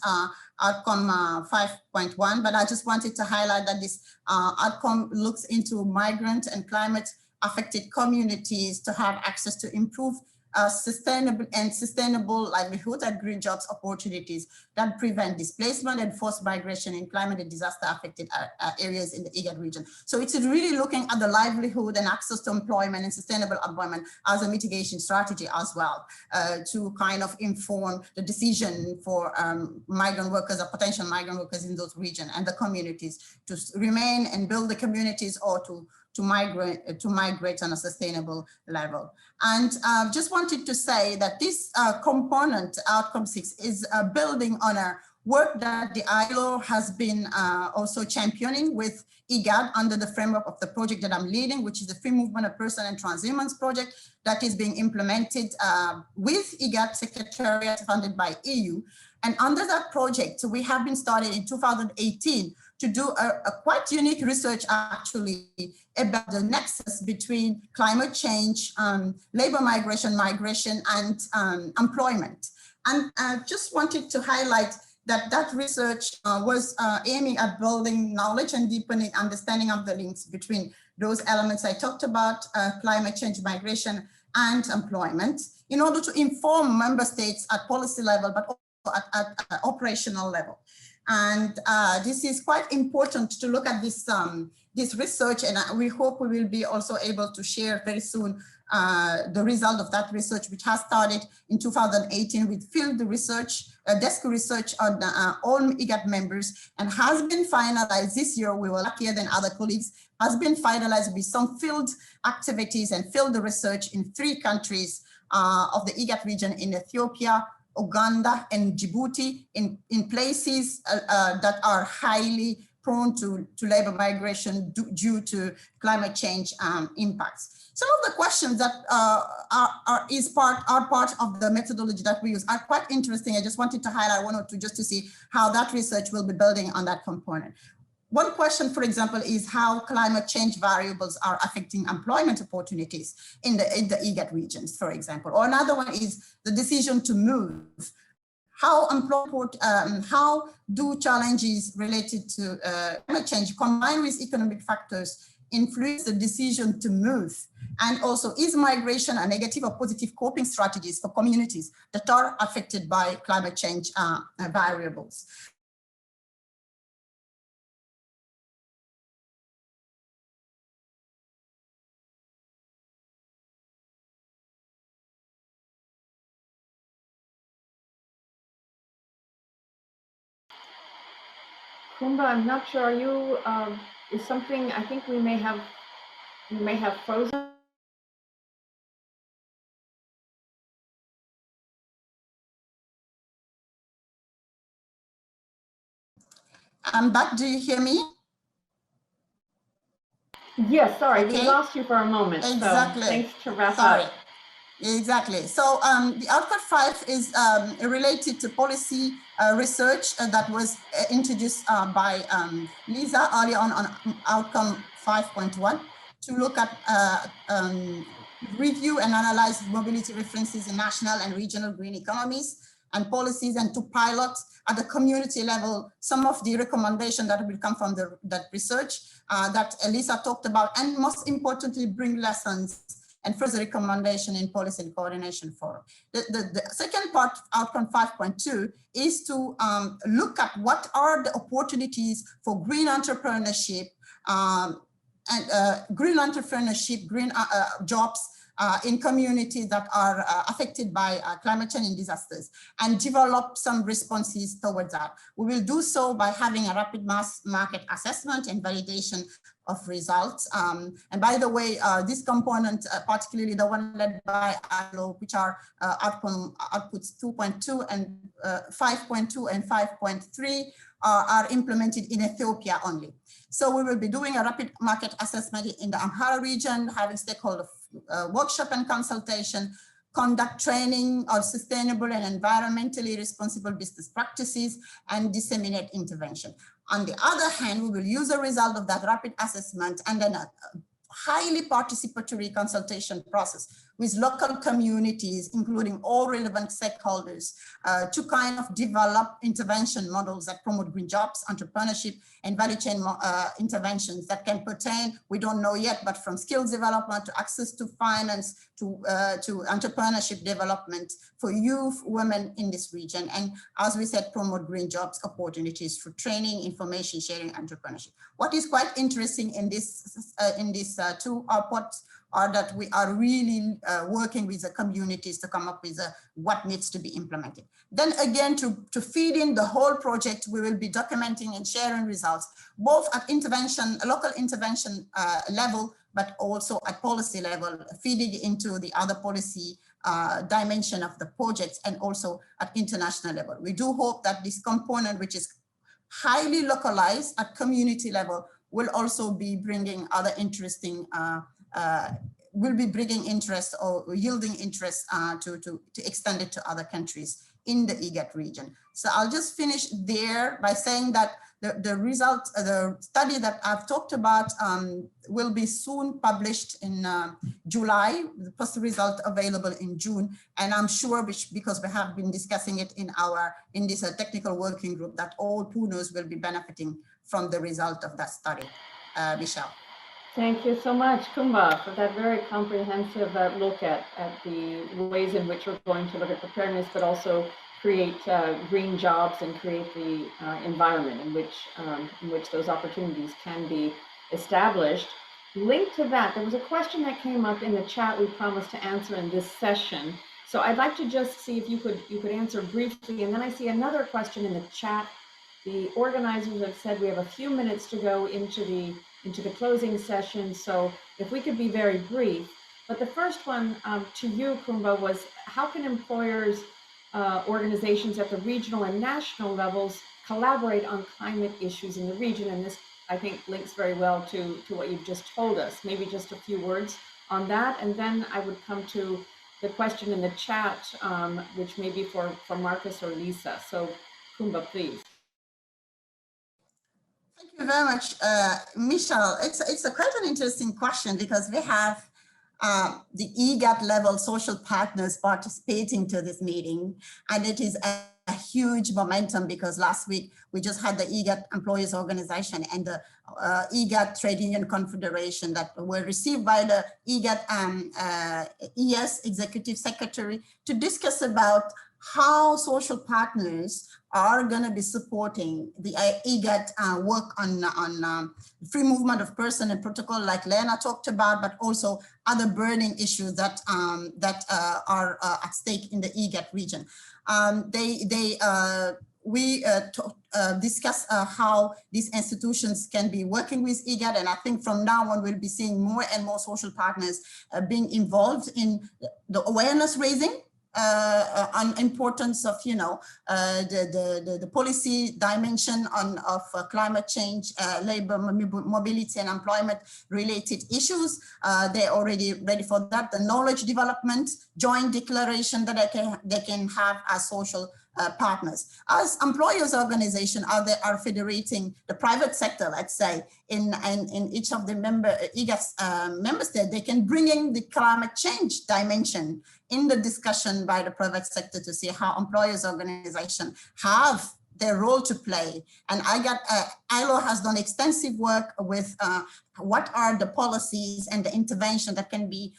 outcome 5.1, but I just wanted to highlight that this outcome looks into migrant and climate affected communities to have access to improve sustainable livelihood and green jobs opportunities that prevent displacement and forced migration in climate and disaster affected areas in the IGAD region. So it's really looking at the livelihood and access to employment and sustainable employment as a mitigation strategy as well, to kind of inform the decision for migrant workers or potential migrant workers in those regions and the communities to remain and build the communities or to migrate on a sustainable level. And just wanted to say that this component, outcome 6, is building on a work that the ILO has been also championing with IGAD under the framework of the project that I'm leading, which is the Free Movement of Person and Transhumans project that is being implemented with IGAD Secretariat funded by EU. And under that project, we have been started in 2018 to do a quite unique research actually about the nexus between climate change, labor migration, and employment. And I just wanted to highlight that that research was aiming at building knowledge and deepening understanding of the links between those elements I talked about, climate change, migration, and employment, in order to inform member states at policy level, but also at operational level. And this is quite important to look at this, this research, and we hope we will be also able to share very soon the result of that research, which has started in 2018 with field research, desk research on all IGAD members, and has been finalized this year. We were luckier than other colleagues, has been finalized with some field activities and field research in 3 countries of the IGAD region, in Ethiopia, Uganda, and Djibouti, in places that are highly prone to labor migration due to climate change impacts. Some of the questions that are part of the methodology that we use are quite interesting. I just wanted to highlight 1 or 2 just to see how that research will be building on that component. One question, for example, is how climate change variables are affecting employment opportunities in the IGAD regions, for example. Or another one is the decision to move. How do challenges related to climate change combined with economic factors influence the decision to move? And also, is migration a negative or positive coping strategies for communities that are affected by climate change variables? Kumba, I'm not sure. Are you? Is something? I think we may have. You may have frozen. I'm back. Do you hear me? Yes. Sorry, Okay. we lost you for a moment. Exactly. So thanks to wrap Sorry. up. Exactly. So the outcome 5 is related to policy research that was introduced by Lisa earlier on outcome 5.1 to look at review and analyze mobility references in national and regional green economies and policies, and to pilot at the community level some of the recommendations that will come from that research that Lisa talked about, and most importantly, bring lessons and further recommendation in policy and coordination forum. The second part, outcome 5.2, is to look at what are the opportunities for green entrepreneurship, green jobs in communities that are affected by climate change and disasters, and develop some responses towards that. We will do so by having a rapid mass market assessment and validation of results. And by the way, this component, particularly the one led by ILO, which are outputs 2.2 and 5.2 and 5.3 are implemented in Ethiopia only. So we will be doing a rapid market assessment in the Amhara region, having stakeholder workshop and consultation, conduct training of sustainable and environmentally responsible business practices, and disseminate intervention. On the other hand, we will use the result of that rapid assessment and then a highly participatory consultation process with local communities, including all relevant stakeholders, to kind of develop intervention models that promote green jobs, entrepreneurship, and value chain interventions that can pertain, we don't know yet, but from skills development to access to finance to entrepreneurship development for youth, women in this region. And as we said, promote green jobs opportunities for training, information sharing, entrepreneurship. What is quite interesting in this two reports are that we are really working with the communities to come up with what needs to be implemented. Then again, to feed in the whole project, we will be documenting and sharing results, both at local intervention level, but also at policy level, feeding into the other policy dimension of the projects, and also at international level. We do hope that this component, which is highly localized at community level, will also be bringing other interesting will be bringing interest or yielding interest to extend it to other countries in the IGAD region. So I'll just finish there by saying that the results, the study that I've talked about will be soon published in July, the first result available in June. And I'm sure, because we have been discussing it in this technical working group, that all PUNOs will be benefiting from the result of that study. Michelle. Thank you so much, Kumba, for that very comprehensive look at the ways in which we're going to look at preparedness, but also create green jobs and create the environment in which those opportunities can be established. Linked to that, there was a question that came up in the chat we promised to answer in this session. So I'd like to just see if you could answer briefly, and then I see another question in the chat. The organizers have said we have a few minutes to go into the closing session, so if we could be very brief. But the first one to you, Kumba, was how can employers, organizations at the regional and national levels collaborate on climate issues in the region? And this, I think, links very well to what you've just told us. Maybe just a few words on that, and then I would come to the question in the chat, which may be for Marcus or Lisa. So, Kumba, please. Thank you very much, Michelle. It's a quite an interesting question, because we have the IGAD level social partners participating to this meeting, and it is a huge momentum, because last week we just had the IGAD Employees Organization and the IGAD Trade Union Confederation that were received by the IGAD ES Executive Secretary to discuss about how social partners are going to be supporting the IGAD work on free movement of person and protocol, like Lena talked about, but also other burning issues that are at stake in the IGAD region. We discuss how these institutions can be working with IGAD, and I think from now on we'll be seeing more and more social partners being involved in the awareness raising on importance of, you know, the policy dimension of climate change, labor mobility and employment related issues. They're already ready for that. The knowledge development, joint declaration that they can have as social partners. As employers organization are federating the private sector, let's say, in each of the IGAD member states, they can bring in the climate change dimension in the discussion by the private sector to see how employers organization have their role to play. And ILO has done extensive work with what are the policies and the intervention that can be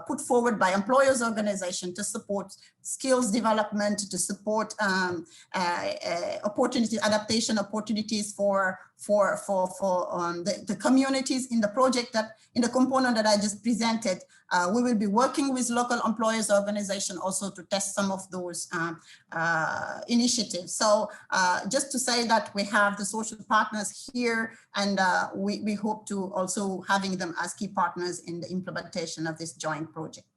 put forward by employers' organization to support skills development, to support opportunity adaptation opportunities for the communities in the project, that in the component that I just presented. We will be working with local employers organization also to test some of those initiatives. So just to say that we have the social partners here, and we hope to also having them as key partners in the implementation of this joint project.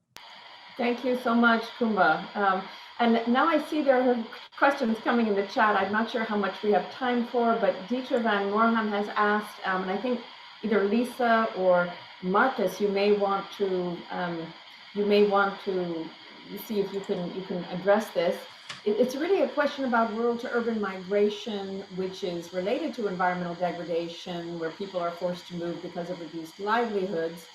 Thank you so much, Kumba. And now I see there are questions coming in the chat. I'm not sure how much we have time for, but Dieter Van Morham has asked, and I think either Lisa or Marcus, you may want to see if you can address this. It's really a question about rural to urban migration, which is related to environmental degradation, where people are forced to move because of reduced livelihoods,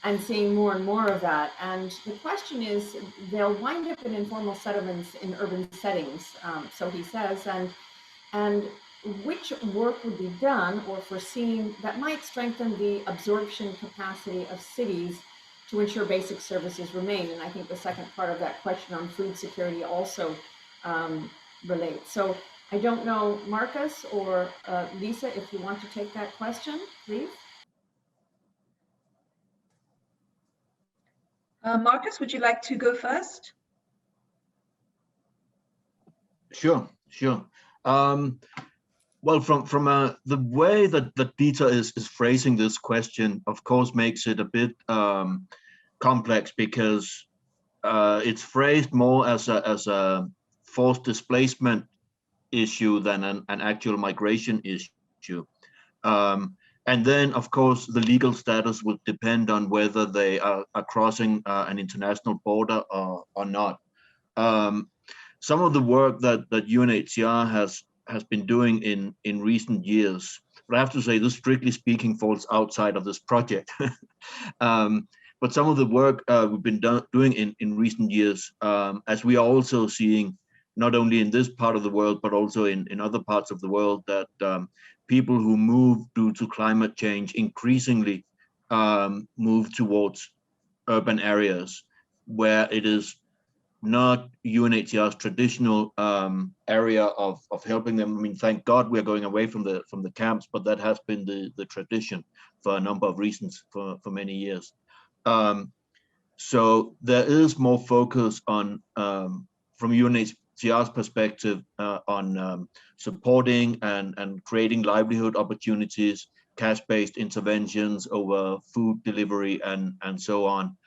and seeing more and more of that. And the question is, they'll wind up in informal settlements in urban settings, so he says, and which work would be done or foreseen that might strengthen the absorption capacity of cities to ensure basic services remain? And I think the second part of that question on food security also relates. So I don't know, Marcus or Lisa, if you want to take that question, please. Marcus, would you like to go first? Sure. Well, from the way that Dieter is phrasing this question, of course, makes it a bit complex, because it's phrased more as a forced displacement issue than an actual migration issue. And then, of course, the legal status will depend on whether they are crossing an international border or not. Some of the work that UNHCR has been doing in recent years, but I have to say this, strictly speaking, falls outside of this project. But some of the work we've been doing in recent years, as we are also seeing, not only in this part of the world, but also in other parts of the world, that people who move due to climate change increasingly move towards urban areas where it is not UNHCR's traditional area of helping them. I mean, thank God we're going away from the camps, but that has been the tradition for a number of reasons for many years. So there is more focus on, from UNHCR's perspective, on supporting and creating livelihood opportunities, cash-based interventions over food delivery and so on.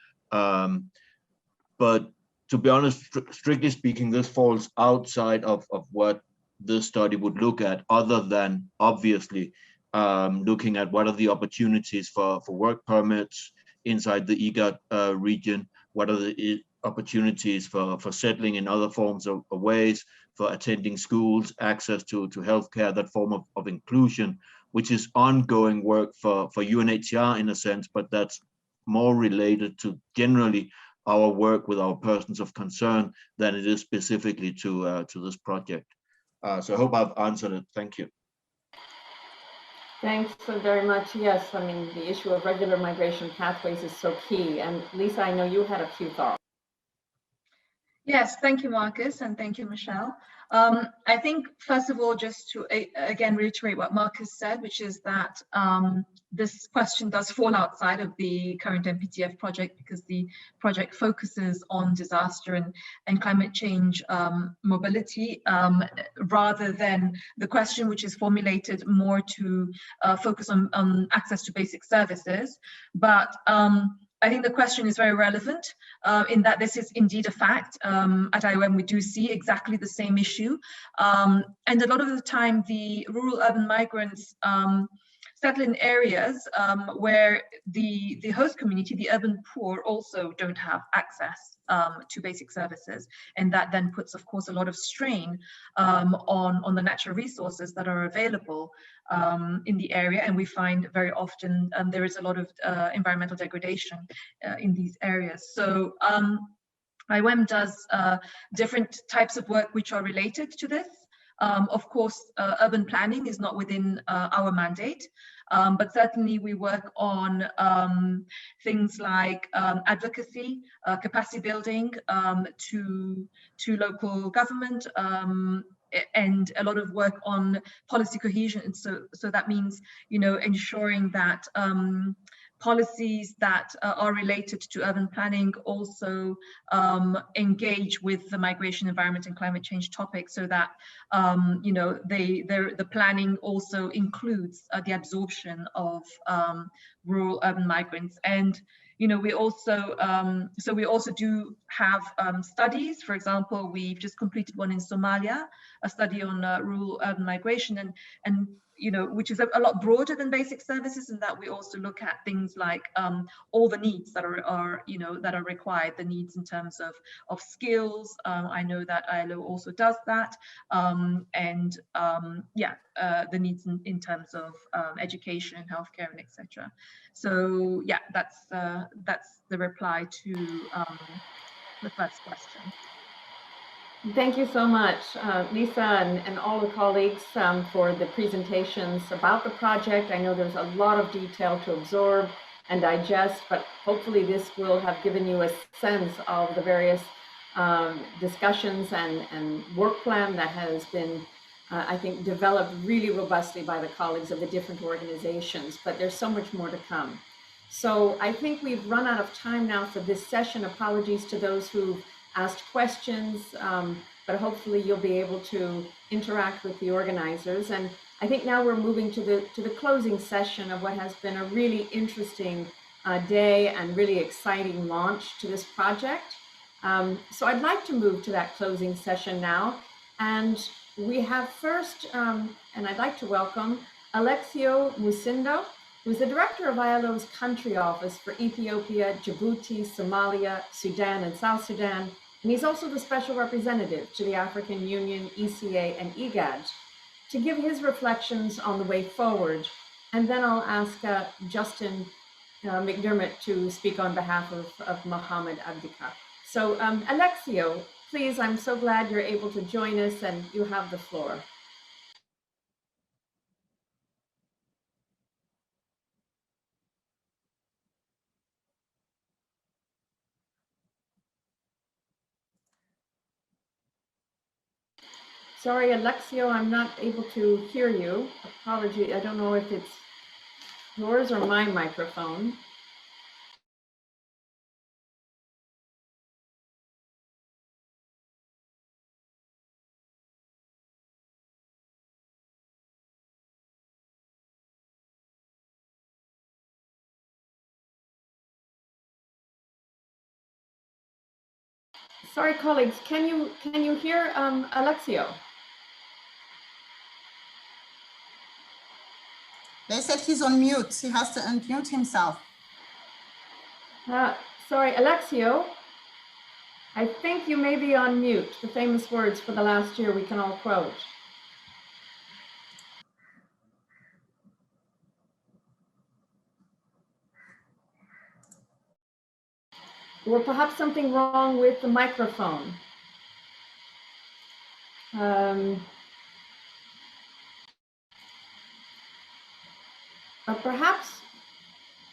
But to be honest, strictly speaking, this falls outside of what this study would look at, other than obviously looking at what are the opportunities for work permits inside the IGAD region, what are the opportunities for settling in other forms of ways, for attending schools, access to healthcare, that form of inclusion, which is ongoing work for UNHCR in a sense, but that's more related to generally our work with our persons of concern than it is specifically to this project. So I hope I've answered it. Thank you. Thanks so very much. Yes, I mean, the issue of regular migration pathways is so key. And Lisa, I know you had a few thoughts. Yes, thank you, Marcus, and thank you, Michelle. I think, first of all, just to again reiterate what Marcus said, which is that this question does fall outside of the current MPTF project, because the project focuses on disaster and climate change mobility, rather than the question which is formulated more to focus on access to basic services. But I think the question is very relevant in that this is indeed a fact. At IOM, we do see exactly the same issue. And a lot of the time, the rural-urban migrants settle in areas where the host community, the urban poor, also don't have access to basic services. And that then puts, of course, a lot of strain on the natural resources that are available in the area. And we find very often there is a lot of environmental degradation in these areas. So IOM does different types of work which are related to this. Of course, urban planning is not within our mandate, but certainly we work on things like advocacy, capacity building to local government, and a lot of work on policy cohesion. And so that means, you know, ensuring that policies that are related to urban planning also engage with the migration, environment, and climate change topic, so that you know, the planning also includes the absorption of rural urban migrants. And you know, we also we also do have studies. For example, we've just completed one in Somalia, a study on rural urban migration, and you know, which is a lot broader than basic services, and that we also look at things like all the needs that are you know, that are required, the needs in terms of skills. I know that ILO also does that, and yeah, the needs in terms of education, healthcare, and etc. So yeah, that's the reply to the first question. Thank you so much, Lisa, and all the colleagues for the presentations about the project. I know there's a lot of detail to absorb and digest, but hopefully this will have given you a sense of the various discussions and work plan that has been, I think, developed really robustly by the colleagues of the different organizations, but there's so much more to come. So I think we've run out of time now for this session. Apologies to those who've asked questions, but hopefully you'll be able to interact with the organizers. And I think now we're moving to the closing session of what has been a really interesting day and really exciting launch to this project. So I'd like to move to that closing session now. And we have first, and I'd like to welcome Alexio Musindo, who's the director of ILO's country office for Ethiopia, Djibouti, Somalia, Sudan, and South Sudan. And he's also the special representative to the African Union, ECA, and IGAD, to give his reflections on the way forward. And then I'll ask Justin McDermott to speak on behalf of Mohammed Abdika. So Alexio, please, I'm so glad you're able to join us, and you have the floor. Sorry, Alexio, I'm not able to hear you. Apology, I don't know if it's yours or my microphone. Sorry, colleagues, can you hear Alexio? They said he's on mute. He has to unmute himself. Sorry, Alexio, I think you may be on mute. The famous words for the last year we can all quote. Or perhaps something wrong with the microphone.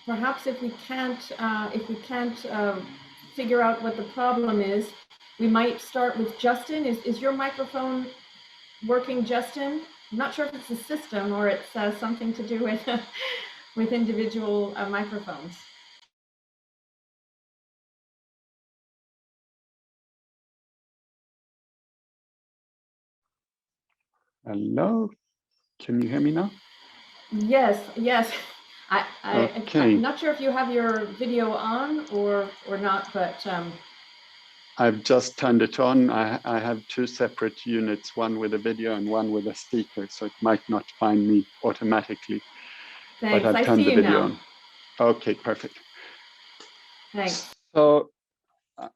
Perhaps if we can't figure out what the problem is, we might start with Justin. Is your microphone working, Justin? I'm not sure if it's the system or it's something to do with with individual microphones. Hello, can you hear me now? Yes, yes. Okay. I'm not sure if you have your video on or not, but I've just turned it on. I have two separate units, one with a video and one with a speaker, so it might not find me automatically. Thanks. But I've turned the video on. Okay, perfect. Thanks. So,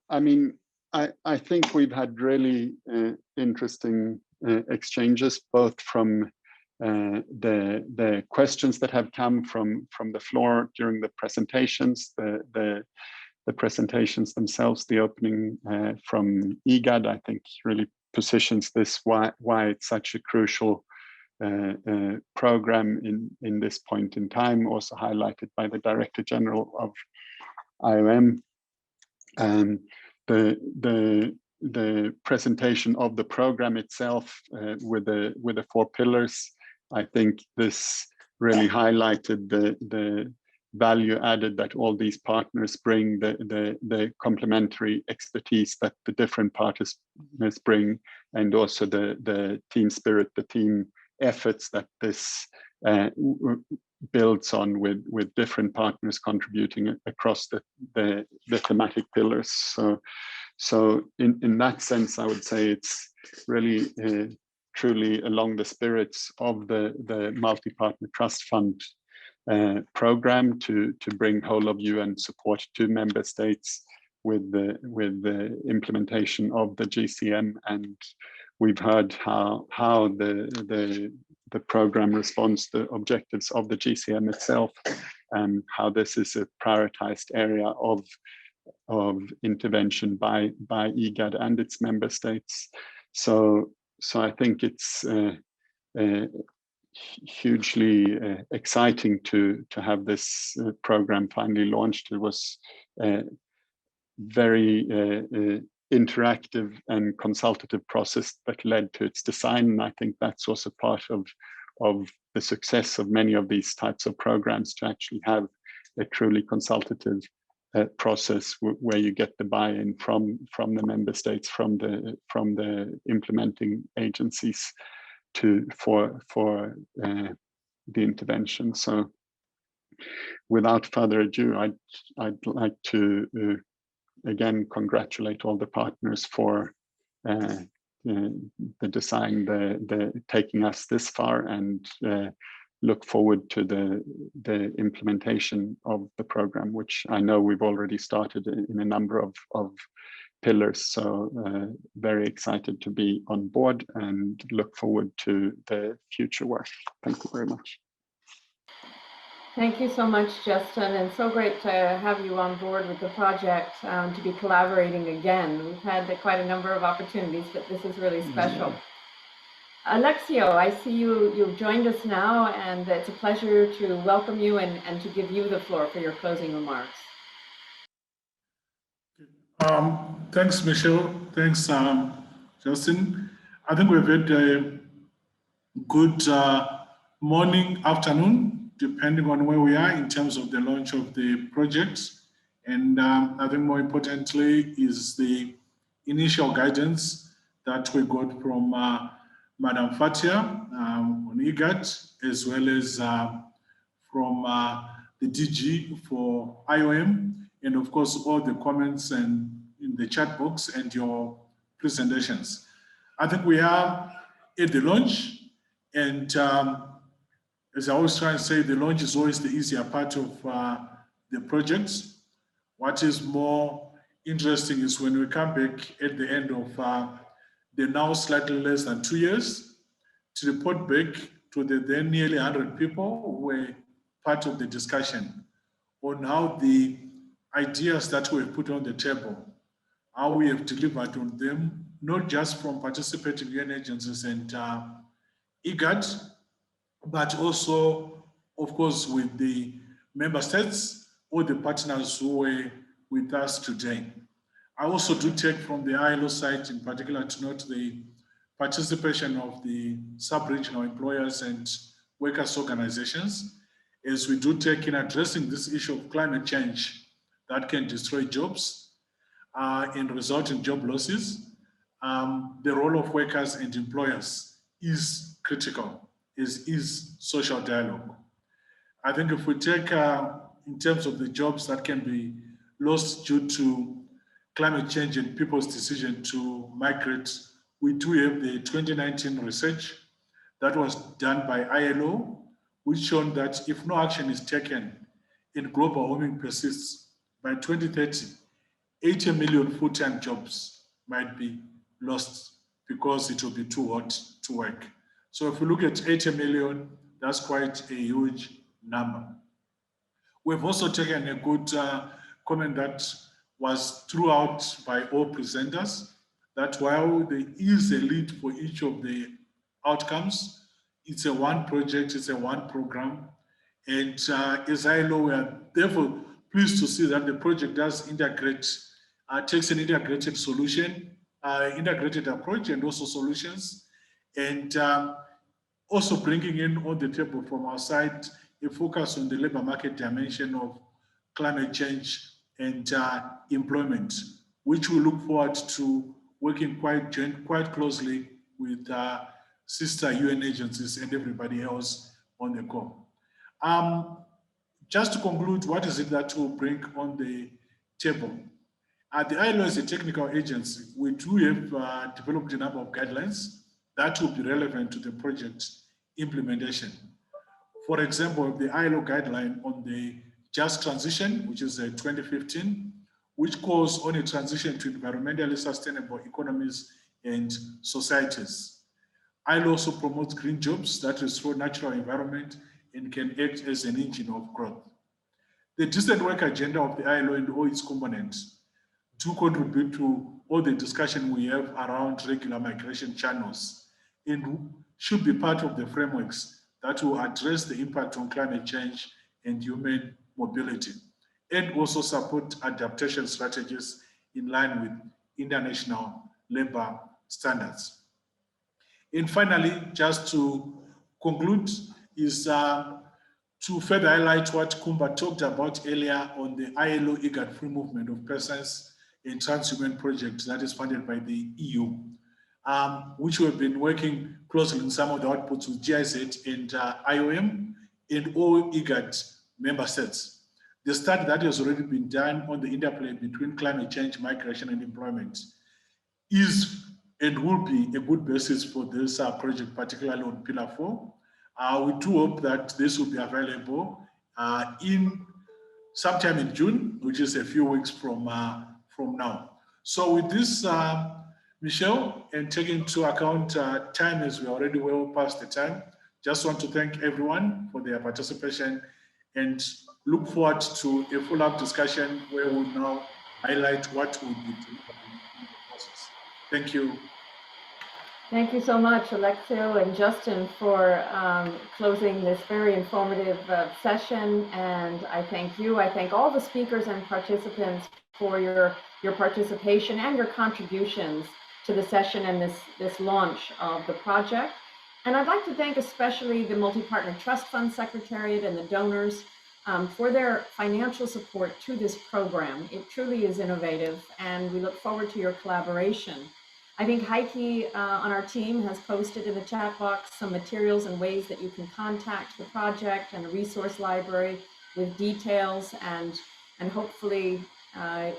I mean, I think we've had really interesting exchanges, both from the questions that have come from the floor during the presentations, the presentations themselves, the opening from IGAD, I think really positions this why it's such a crucial program in this point in time, also highlighted by the Director General of IOM. The presentation of the program itself with the 4 pillars, I think this really highlighted the value added that all these partners bring, the complementary expertise that the different partners bring, and also the team spirit, the team efforts that this builds on with different partners contributing across the thematic pillars. So in that sense, I would say it's really truly along the spirits of the multi-partner trust fund program to bring whole of UN support to member states with the implementation of the GCM. And we've heard how the program responds to the objectives of the GCM itself, and how this is a prioritized area of intervention by IGAD and its member states. So I think it's hugely exciting to have this program finally launched. It was very interactive and consultative process that led to its design, and I think that's also part of the success of many of these types of programs, to actually have a truly consultative process where you get the buy-in from the member states, from the implementing agencies for the intervention. So without further ado, I'd like to again congratulate all the partners for the design, the taking us this far, and look forward to the implementation of the program, which I know we've already started in a number of pillars. So very excited to be on board and look forward to the future work. Thank you very much. Thank you so much, Justin, and so great to have you on board with the project, to be collaborating again. We've had quite a number of opportunities, but this is really special. Alexio, I see you've joined us now, and it's a pleasure to welcome you and to give you the floor for your closing remarks. Thanks, Michelle. Thanks, Justin. I think we've had a good morning, afternoon, depending on where we are in terms of the launch of the project. And I think more importantly is the initial guidance that we got from Madam Fatia on IGAD, as well as from the DG for IOM, and of course all the comments and in the chat box and your presentations. I think we are at the launch, and as I always try and say, the launch is always the easier part of the project. What is more interesting is when we come back at the end of the now slightly less than 2 years to report back to the then nearly 100 people who were part of the discussion on how the ideas that were put on the table, how we have delivered on them, not just from participating UN agencies and IGAD, but also, of course, with the member states or the partners who were with us today. I also do take from the ILO side in particular to note the participation of the sub-regional employers and workers' organizations, as we do take in addressing this issue of climate change that can destroy jobs and result in job losses. The role of workers and employers is critical, is social dialogue. I think if we take in terms of the jobs that can be lost due to climate change and people's decision to migrate, we do have the 2019 research that was done by ILO, which shown that if no action is taken and global warming persists, by 2030, 80 million full-time jobs might be lost because it will be too hot to work. So if we look at 80 million, that's quite a huge number. We've also taken a good comment that was throughout by all presenters that while there is a lead for each of the outcomes, it's a one project, it's a one program. And as ILO, we are therefore pleased to see that the project does integrate, takes an integrated solution, integrated approach and also solutions. And also bringing in on the table from our side a focus on the labor market dimension of climate change and employment, which we look forward to working quite closely with sister UN agencies and everybody else on the call. Just to conclude, what is it that we'll bring on the table? The ILO is a technical agency. We do have developed a number of guidelines that will be relevant to the project implementation. For example, the ILO guideline on the just transition, which is 2015, which calls on a transition to environmentally sustainable economies and societies. ILO also promotes green jobs that restore natural environment and can act as an engine of growth. The decent work agenda of the ILO and all its components do contribute to all the discussion we have around regular migration channels and should be part of the frameworks that will address the impact on climate change and human mobility, and also support adaptation strategies in line with international labor standards. And finally, just to conclude, is to further highlight what Kumba talked about earlier on the ILO IGAD free movement of persons and transhuman project that is funded by the EU, which we have been working closely in some of the outputs with GIZ and IOM and all IGAD member states. The study that has already been done on the interplay between climate change, migration, and employment is and will be a good basis for this project, particularly on Pillar 4. We do hope that this will be available in sometime in June, which is a few weeks from now. So with this, Michelle, and taking into account time as we're already well past the time, just want to thank everyone for their participation and look forward to a follow-up discussion where we'll now highlight what will be delivered in the process. Thank you. Thank you so much, Alexio and Justin, for closing this very informative session. And I thank you. I thank all the speakers and participants for your participation and your contributions to the session and this launch of the project. And I'd like to thank especially the Multi-Partner Trust Fund Secretariat and the donors for their financial support to this program. It truly is innovative, and we look forward to your collaboration. I think Heike on our team has posted in the chat box some materials and ways that you can contact the project and a resource library with details, and hopefully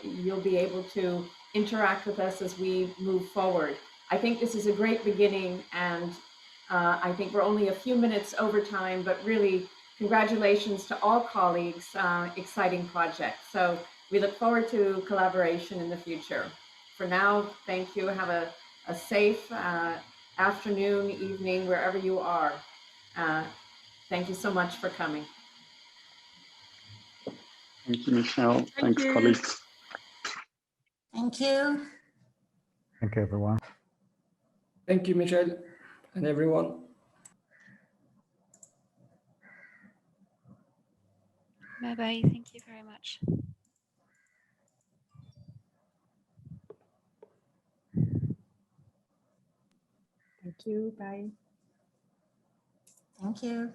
you'll be able to interact with us as we move forward. I think this is a great beginning, and I think we're only a few minutes over time, but really congratulations to all colleagues, exciting project. So we look forward to collaboration in the future. For now, thank you. Have a safe afternoon, evening, wherever you are. Thank you so much for coming. Thank you, Michelle. Thanks, colleagues. Thank you. Thank you, everyone. Thank you, Michelle, and everyone. Bye-bye. Thank you very much. Thank you. Bye. Thank you.